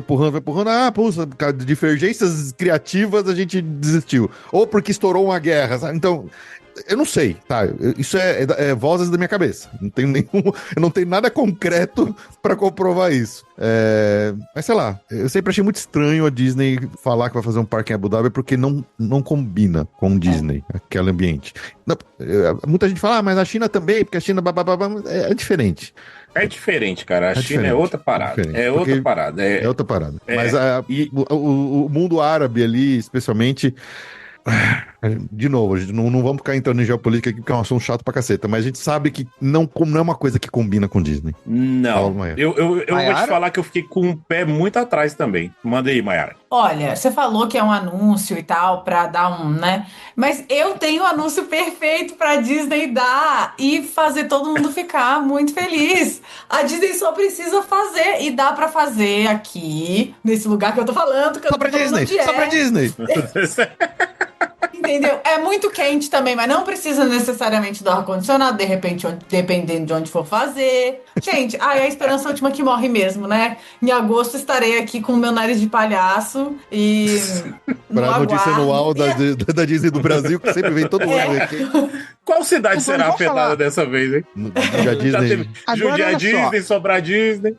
divergências criativas a gente desistiu, ou porque estourou uma guerra, sabe? Então, eu não sei, tá? Isso é vozes da minha cabeça. Eu não tenho nada concreto pra comprovar isso. Mas sei lá, eu sempre achei muito estranho a Disney falar que vai fazer um parque em Abu Dhabi porque não combina com Disney, aquele ambiente. Muita gente fala, mas a China também, porque a China é diferente. É diferente, cara. A China é outra parada. É outra parada. É outra parada. Mas o mundo árabe ali, especialmente. De novo, a gente não vamos ficar entrando em geopolítica aqui porque é um assunto chato pra caceta, mas a gente sabe que não é uma coisa que combina com Disney. Não. Eu vou te falar que eu fiquei com um pé muito atrás também. Manda aí, Mayara. Olha, você falou que é um anúncio e tal, pra dar né? Mas eu tenho o anúncio perfeito pra Disney dar e fazer todo mundo ficar muito feliz. A Disney só precisa fazer e dá pra fazer aqui, nesse lugar que eu tô falando. Que só pra Disney, só pra Disney. Entendeu? É muito quente também, mas não precisa necessariamente do ar-condicionado, de repente, dependendo de onde for fazer. Gente, é a esperança última que morre mesmo, né? Em agosto estarei aqui com o meu nariz de palhaço e... Pra notícia anual da Disney do Brasil, que sempre vem todo mundo aqui. Qual cidade será afetada dessa vez, hein? Judiar Disney, sobrar Disney.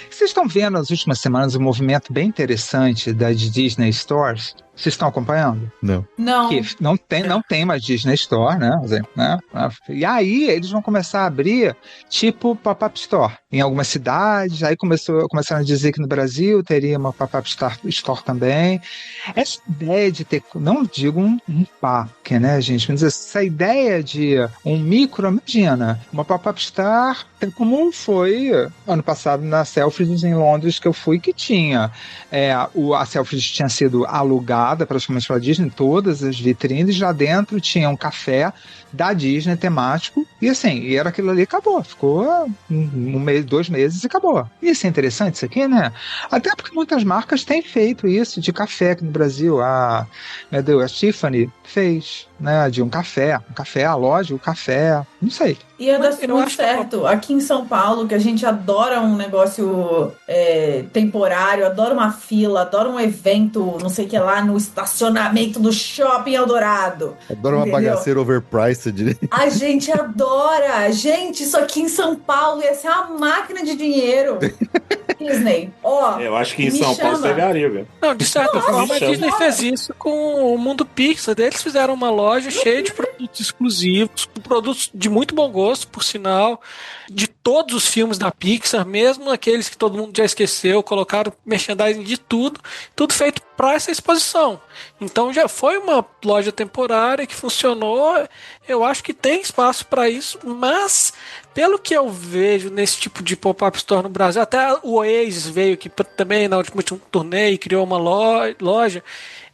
Vocês estão vendo nas últimas semanas um movimento bem interessante das Disney Stores? Vocês estão acompanhando? Não. Que não tem mais Disney Store, né? E aí eles vão começar a abrir tipo pop-up store em algumas cidades. Aí começaram a dizer que no Brasil teria uma pop-up store também. Essa ideia de ter, não digo um parque, né, gente? Mas essa ideia de um imagina, uma pop-up store, como foi ano passado na Selfridges em Londres que eu fui, que tinha. A Selfridges tinha sido alugada praticamente pela Disney, todas as vitrines, lá dentro tinha um café da Disney temático, e era aquilo ali, acabou, ficou um mês, 2 meses e acabou. Isso é interessante isso aqui, né? Até porque muitas marcas têm feito isso de café aqui no Brasil. A Tiffany fez, né, de um café, a loja, o café, não sei. E ia dar muito certo. Aqui em São Paulo, que a gente adora um negócio temporário, adora uma fila, adora um evento, não sei o que lá, no estacionamento do Shopping Eldorado. Adora uma bagaceira overpriced. A gente adora. Gente, isso aqui em São Paulo ia ser uma máquina de dinheiro. Disney, eu acho que em São Paulo pegaria, velho. Não, de certa forma, a Disney fez isso com o Mundo Pixar. Eles fizeram uma loja cheia de produtos exclusivos, produtos de muito bom gosto, por sinal, de todos os filmes da Pixar, mesmo aqueles que todo mundo já esqueceu, colocaram merchandising de tudo feito para essa exposição. Então já foi uma loja temporária que funcionou. Eu acho que tem espaço para isso, mas pelo que eu vejo nesse tipo de pop-up store no Brasil, até o Oasis veio que também na última turnê e criou uma loja,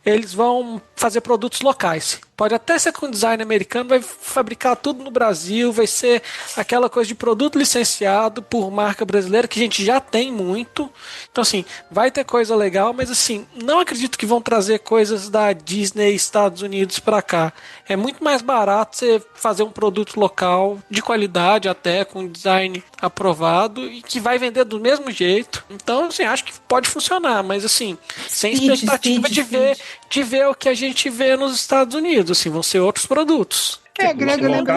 eles vão fazer produtos locais. Pode até ser com design americano, vai fabricar tudo no Brasil, vai ser aquela coisa de produto licenciado por marca brasileira, que a gente já tem muito. Então, assim, vai ter coisa legal, mas, assim, não acredito que vão trazer coisas da Disney Estados Unidos pra cá. É muito mais barato você fazer um produto local, de qualidade até, com design aprovado, e que vai vender do mesmo jeito. Então, assim, acho que pode funcionar, mas, assim, sem expectativa de ver o que a gente vê nos Estados Unidos. Assim, vão ser outros produtos. Greg, eu lembro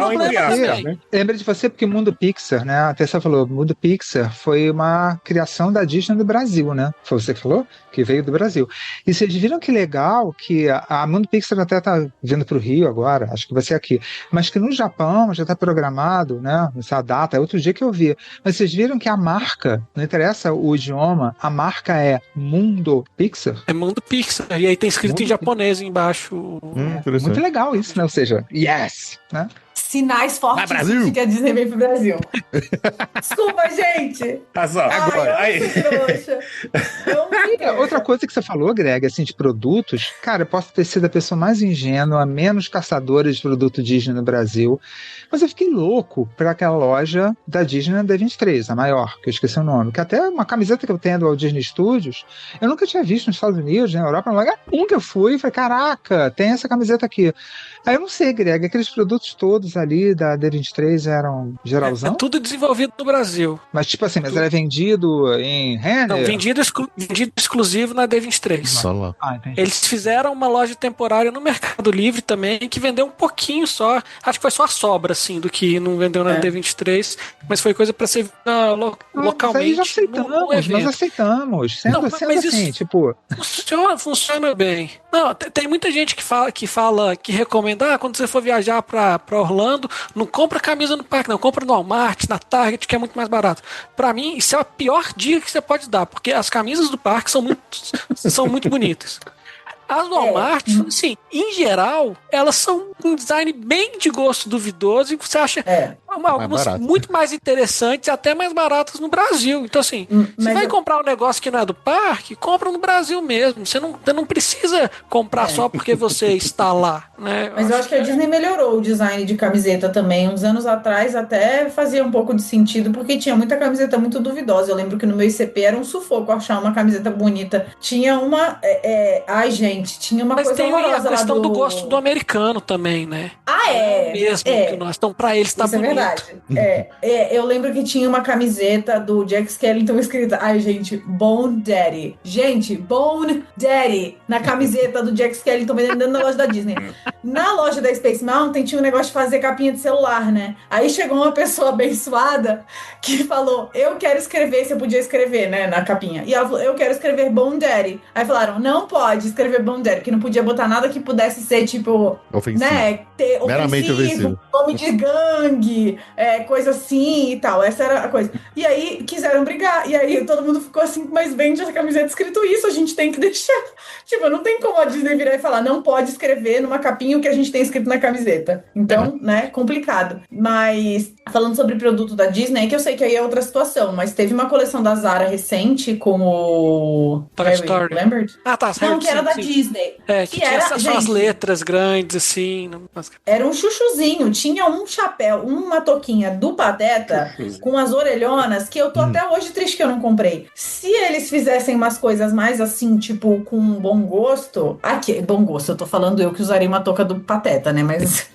lembra de você porque Mundo Pixar, né? A Tessa falou, Mundo Pixar foi uma criação da Disney do Brasil, né? Foi você que falou? Que veio do Brasil. E vocês viram que legal que a Mundo Pixar até tá vindo pro Rio agora, acho que vai ser aqui, mas que no Japão já tá programado, né? Essa data, é outro dia que eu vi. Mas vocês viram que a marca, não interessa o idioma, a marca é Mundo Pixar? É Mundo Pixar, e aí tem escrito em japonês embaixo. Muito legal isso, né? Ou seja, yes! Né? Sinais fortes de que a Disney veio pro Brasil. Desculpa, gente. Agora. Outra coisa que você falou, Greg, assim, de produtos, cara, eu posso ter sido a pessoa mais ingênua, menos caçadora de produto Disney no Brasil, mas eu fiquei louco por aquela loja da Disney na D23, a maior, que eu esqueci o nome, que até uma camiseta que eu tenho do Walt Disney Studios, eu nunca tinha visto nos Estados Unidos, na Europa, no lugar que eu fui, e falei, caraca, tem essa camiseta aqui. Aí eu não sei, Greg, aqueles produtos todos ali da D23 eram geralzão? É tudo desenvolvido no Brasil. Mas tipo assim, mas era vendido em Renner? Não, vendido exclusivo na D23. Só lá. Eles fizeram uma loja temporária no Mercado Livre também, que vendeu um pouquinho só. Acho que foi só a sobra, assim, do que não vendeu na D23, mas foi coisa pra ser localmente. Mas aí já aceitamos, nós aceitamos. Sendo assim, tipo... Funciona bem. Não, tem muita gente que recomenda, quando você for viajar pra Orlando, não compra camisa no parque, não, compra no Walmart, na Target, que é muito mais barato. Pra mim, isso é a pior dica que você pode dar, porque as camisas do parque são muito bonitas. As Walmart, assim, em geral, elas são um design bem de gosto duvidoso e você acha algumas muito mais interessantes e até mais baratas no Brasil. Então, assim, você vai comprar um negócio que não é do parque, compra no Brasil mesmo. Você não precisa comprar só porque você está lá, né? Mas eu acho que a Disney melhorou o design de camiseta também. Uns anos atrás até fazia um pouco de sentido, porque tinha muita camiseta muito duvidosa. Eu lembro que no meu ICP era um sufoco achar uma camiseta bonita. Tinha uma... Ai, gente, tinha uma coisa horrorosa. Mas tem a questão do gosto do americano também, né? Mesmo que nós. Então, pra eles tá isso bonito. É verdade. Eu lembro que tinha uma camiseta do Jack Skellington escrita, gente, Bone Daddy. Gente, Bone Daddy na camiseta do Jack Skellington vendendo na loja da Disney. Na loja da Space Mountain tinha um negócio de fazer capinha de celular, né? Aí chegou uma pessoa abençoada que falou, eu quero escrever, você podia escrever, né, na capinha. E ela falou, eu quero escrever Bone Daddy. Aí falaram, não pode escrever Bone Daddy, que não podia botar nada que pudesse ser, tipo, ofensivo. Né, Meramente ofensivo. Nome de gangue, coisa assim e tal. Essa era a coisa. E aí quiseram brigar. E aí todo mundo ficou assim, mas vende a camiseta escrito isso, a gente tem que deixar. Tipo, não tem como a Disney virar e falar, não pode escrever numa capinha o que a gente tem escrito na camiseta. Então, né, complicado. Mas, falando sobre produto da Disney, que eu sei que aí é outra situação, mas teve uma coleção da Zara recente com o Harry Lambert. Tá. Não, que era da Disney. Que tinha essas letras grandes, assim. Era um chuchuzinho. Tinha um chapéu, uma touquinha do Pateta com as orelhonas, que eu tô até hoje triste que eu não comprei. Se eles fizessem umas coisas mais assim, tipo, com bom gosto... bom gosto, eu tô falando eu que usaria uma touca do Pateta, né? Mas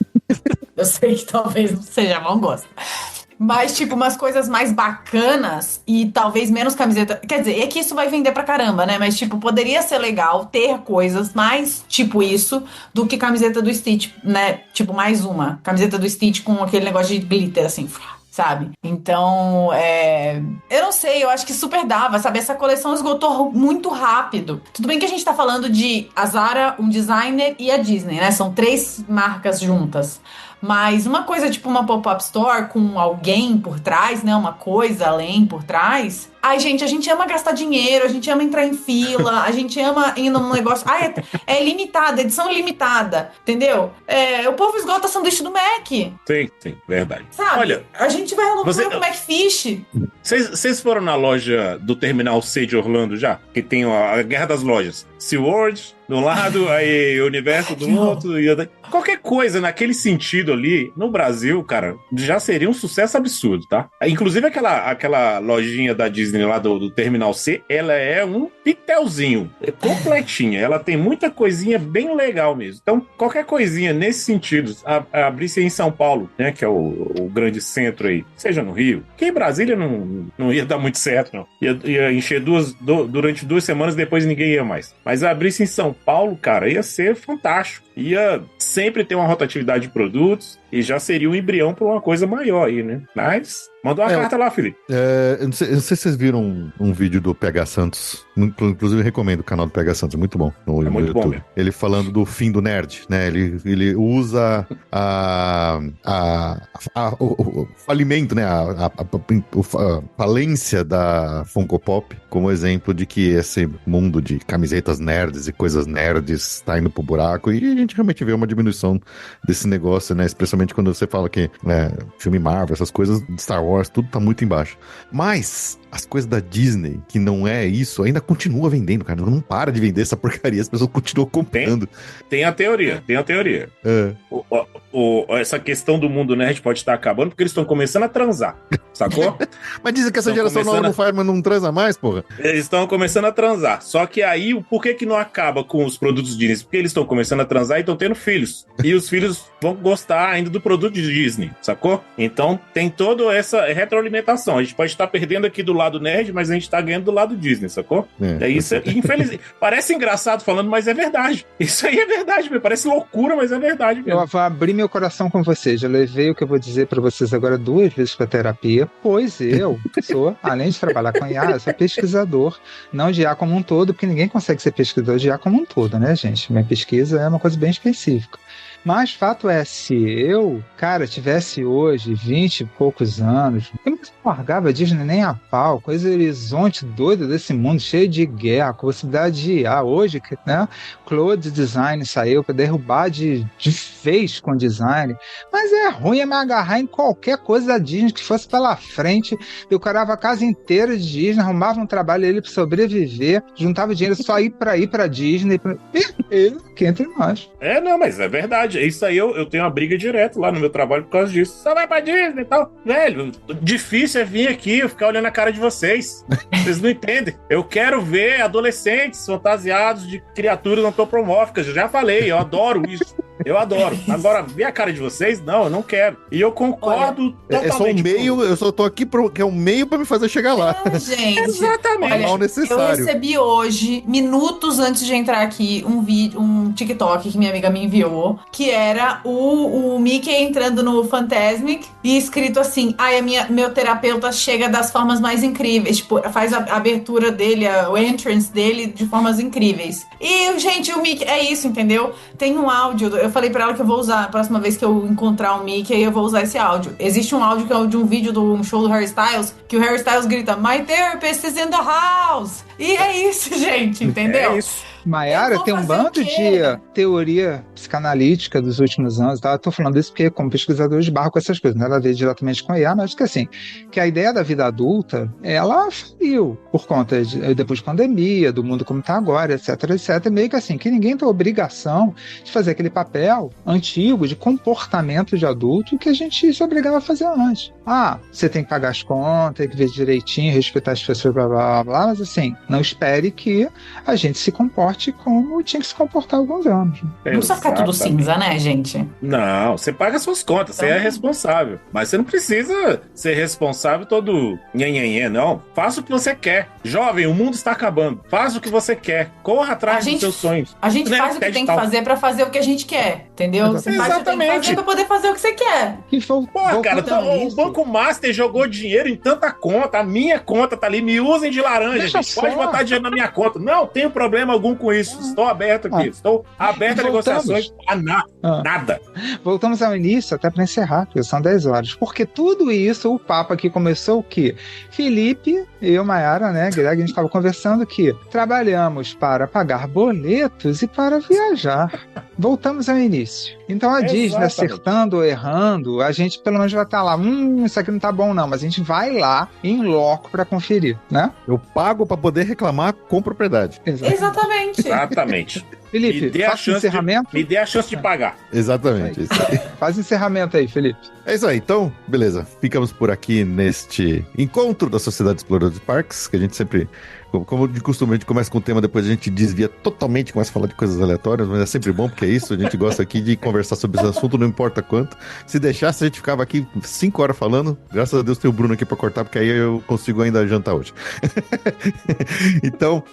eu sei que talvez não seja bom gosto. Mas, tipo, umas coisas mais bacanas e talvez menos camiseta... Quer dizer, é que isso vai vender pra caramba, né? Mas, tipo, poderia ser legal ter coisas mais, tipo, isso, do que camiseta do Stitch, né? Tipo, mais uma. Camiseta do Stitch com aquele negócio de glitter, assim, sabe? Então, eu não sei, eu acho que super dava, sabe? Essa coleção esgotou muito rápido. Tudo bem que a gente tá falando de a Zara, um designer e a Disney, né? São 3 marcas juntas. Mas uma coisa tipo uma pop-up store com alguém por trás, né? Uma coisa além por trás. Ai, gente, a gente ama gastar dinheiro, a gente ama entrar em fila, a gente ama ir num negócio. Ai, é limitada, edição limitada, entendeu? O povo esgota sanduíche do Mac. Sim, verdade. Sabe? Olha, a gente vai loucura com o Macfish. Vocês foram na loja do Terminal C de Orlando já? Que tem a Guerra das Lojas. SeaWorld de um lado, aí Universo do outro. Qualquer coisa naquele sentido ali, no Brasil, cara, já seria um sucesso absurdo, tá? Inclusive aquela lojinha da Disney lá do Terminal C, ela é um pitelzinho, completinha. Ela tem muita coisinha bem legal mesmo. Então, qualquer coisinha nesse sentido, abrisse em São Paulo, né, que é o grande centro aí, seja no Rio, que em Brasília não ia dar muito certo, não. Ia encher durante 2 semanas, depois ninguém ia mais. Mas abrisse em São Paulo, cara, ia ser fantástico. Ia sempre ter uma rotatividade de produtos e já seria um embrião para uma coisa maior aí, né? Mas manda uma carta lá, Felipe. Eu não sei se vocês viram um vídeo do PH Santos. Inclusive, eu recomendo o canal do PH Santos, é muito bom. No muito YouTube. Bom mesmo. Ele falando do fim do nerd, né? Ele usa o falimento, né? A falência da Funko Pop como exemplo de que esse mundo de camisetas nerds e coisas nerds está indo pro buraco, e a gente realmente vê uma diminuição desse negócio, né? Especialmente quando você fala que filme Marvel, essas coisas de Star Wars, tudo tá muito embaixo. Mas as coisas da Disney, que não é isso, ainda continua vendendo, cara. Não para de vender essa porcaria, as pessoas continuam comprando. Tem a teoria. Essa questão do mundo nerd pode estar acabando porque eles estão começando a transar, sacou? Mas dizem que essa geração nova não faz, mas não transa mais, porra. Eles estão começando a transar. Só que aí, por que não acaba com os produtos Disney? Porque eles estão começando a transar e estão tendo filhos. E os filhos vão gostar ainda do produto de Disney, sacou? Então, tem toda essa retroalimentação. A gente pode estar perdendo aqui do lado nerd, mas a gente tá ganhando do lado Disney, sacou? É isso. Infelizmente, parece engraçado falando, mas é verdade. Isso aí é verdade, parece loucura, mas é verdade mesmo. Eu vou abrir meu coração com vocês. Eu levei o que eu vou dizer pra vocês agora 2 vezes pra terapia, pois eu sou, além de trabalhar com IA, eu sou pesquisador, não de IA como um todo, porque ninguém consegue ser pesquisador de IA como um todo, né, gente? Minha pesquisa é uma coisa bem específica. Mas fato é, se eu, cara, tivesse hoje 20 e poucos anos, eu não largava a Disney nem a pau, com esse horizonte doido desse mundo, cheio de guerra, com possibilidade de IA. Hoje, né, Cloud Design saiu para derrubar de vez com design, mas é ruim me agarrar em qualquer coisa da Disney que fosse pela frente. Eu carava a casa inteira de Disney, arrumava um trabalho ali para sobreviver, juntava dinheiro só ir pra Disney. Que entre nós. Não, mas é verdade. Isso aí eu tenho uma briga direto lá no meu trabalho por causa disso. Só vai pra Disney e tal. Velho, difícil é vir aqui e ficar olhando a cara de vocês. Vocês não entendem. Eu quero ver adolescentes fantasiados de criaturas antropomórficas. Eu já falei, eu adoro isso. Eu adoro. Agora, ver a cara de vocês, não, eu não quero. E eu concordo totalmente. É só um meio, eu só tô aqui que é um meio pra me fazer chegar lá. Gente, exatamente. Olha, eu recebi hoje, minutos antes de entrar aqui, um TikTok que minha amiga me enviou, que era o Mickey entrando no Fantasmic e escrito assim: meu terapeuta chega das formas mais incríveis. Tipo, faz a abertura dele, o entrance dele de formas incríveis. E, gente, o Mickey, é isso, entendeu? Tem um áudio, eu falei pra ela que eu vou usar, a próxima vez que eu encontrar o Mickey, eu vou usar esse áudio. Existe um áudio que é de um vídeo de um show do Harry Styles, que o Harry Styles grita: "My therapist is in the house!" E é isso, gente, entendeu? É isso. Maiara tem um bando de teoria psicanalítica dos últimos anos, tá? Eu tô falando isso porque, como pesquisador, esbarro com essas coisas, não ela vê diretamente com a IA, mas que assim, que a ideia da vida adulta, ela faliu por conta depois de pandemia, do mundo como tá agora, etc, meio que assim, que ninguém tem obrigação de fazer aquele papel antigo de comportamento de adulto que a gente se obrigava a fazer antes. Você tem que pagar as contas, tem que ver direitinho, respeitar as pessoas, blá, blá, blá, mas assim, não espere que a gente se comporte como tinha que se comportar há alguns anos. Não precisa ficar tudo cinza, né, gente? Não, você paga suas contas, você é responsável. Mas você não precisa ser responsável todo nhenhenhê, não. Faça o que você quer. Jovem, o mundo está acabando. Faz o que você quer. Corra atrás dos seus sonhos. A gente faz o que tem que fazer pra fazer o que a gente quer, entendeu? Você faz o que tem que fazer pra poder fazer o que você quer. Cara, o Banco Master jogou dinheiro em tanta conta. A minha conta tá ali. Me usem de laranja, gente. Pode botar dinheiro na minha conta. Não tenho problema algum com isso. Estou aberto aqui. Estou aberto a negociações. Nada. Voltamos ao início, até para encerrar, porque são 10 horas. Porque tudo isso, o papo aqui começou o quê? Felipe, eu, Mayara, né, Greg, a gente estava conversando que trabalhamos para pagar boletos e para viajar. Voltamos ao início. Então a Disney, acertando ou errando, a gente pelo menos vai estar lá. Isso aqui não tá bom não, mas a gente vai lá em loco para conferir, né? Eu pago para poder reclamar com propriedade. Exatamente. Felipe, faz encerramento. Me dê a chance de pagar. Exatamente. Isso aí. Faz encerramento aí, Felipe. É isso aí. Então, beleza. Ficamos por aqui neste encontro da Sociedade Exploradora de Parques, que a gente sempre, como de costume, a gente começa com o tema, depois a gente desvia totalmente, começa a falar de coisas aleatórias, mas é sempre bom, porque é isso, a gente gosta aqui de conversar sobre esse assunto, não importa quanto. Se deixasse, a gente ficava aqui 5 horas falando. Graças a Deus tem o Bruno aqui pra cortar, porque aí eu consigo ainda jantar hoje. Então,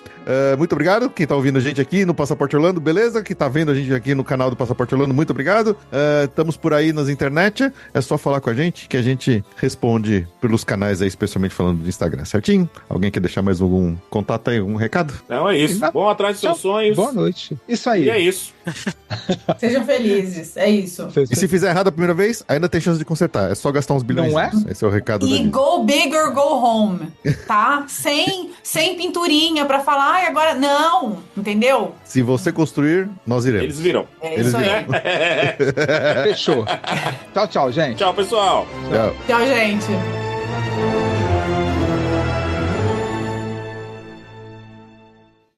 muito obrigado. Quem tá ouvindo a gente aqui no Passaporte Orlando, beleza? Quem tá vendo a gente aqui no canal do Passaporte Orlando, muito obrigado. Estamos por aí nas internet, é só falar com a gente, que a gente responde pelos canais aí, especialmente falando do Instagram, certinho? Alguém quer deixar mais algum contato aí, um recado? Não, é isso. Bom atrás dos seus sonhos. Boa noite. Isso aí. E é isso. Sejam felizes, é isso. E se fizer errado a primeira vez, ainda tem chance de consertar. É só gastar uns bilhões. Não é? Esse é o recado da E Disney. go big or go home, tá? Sem pinturinha pra falar, ai, agora não, entendeu? Se você construir, nós iremos. Eles viram. É isso aí. Fechou. Tchau, gente. Tchau, pessoal. Tchau. Tchau, gente.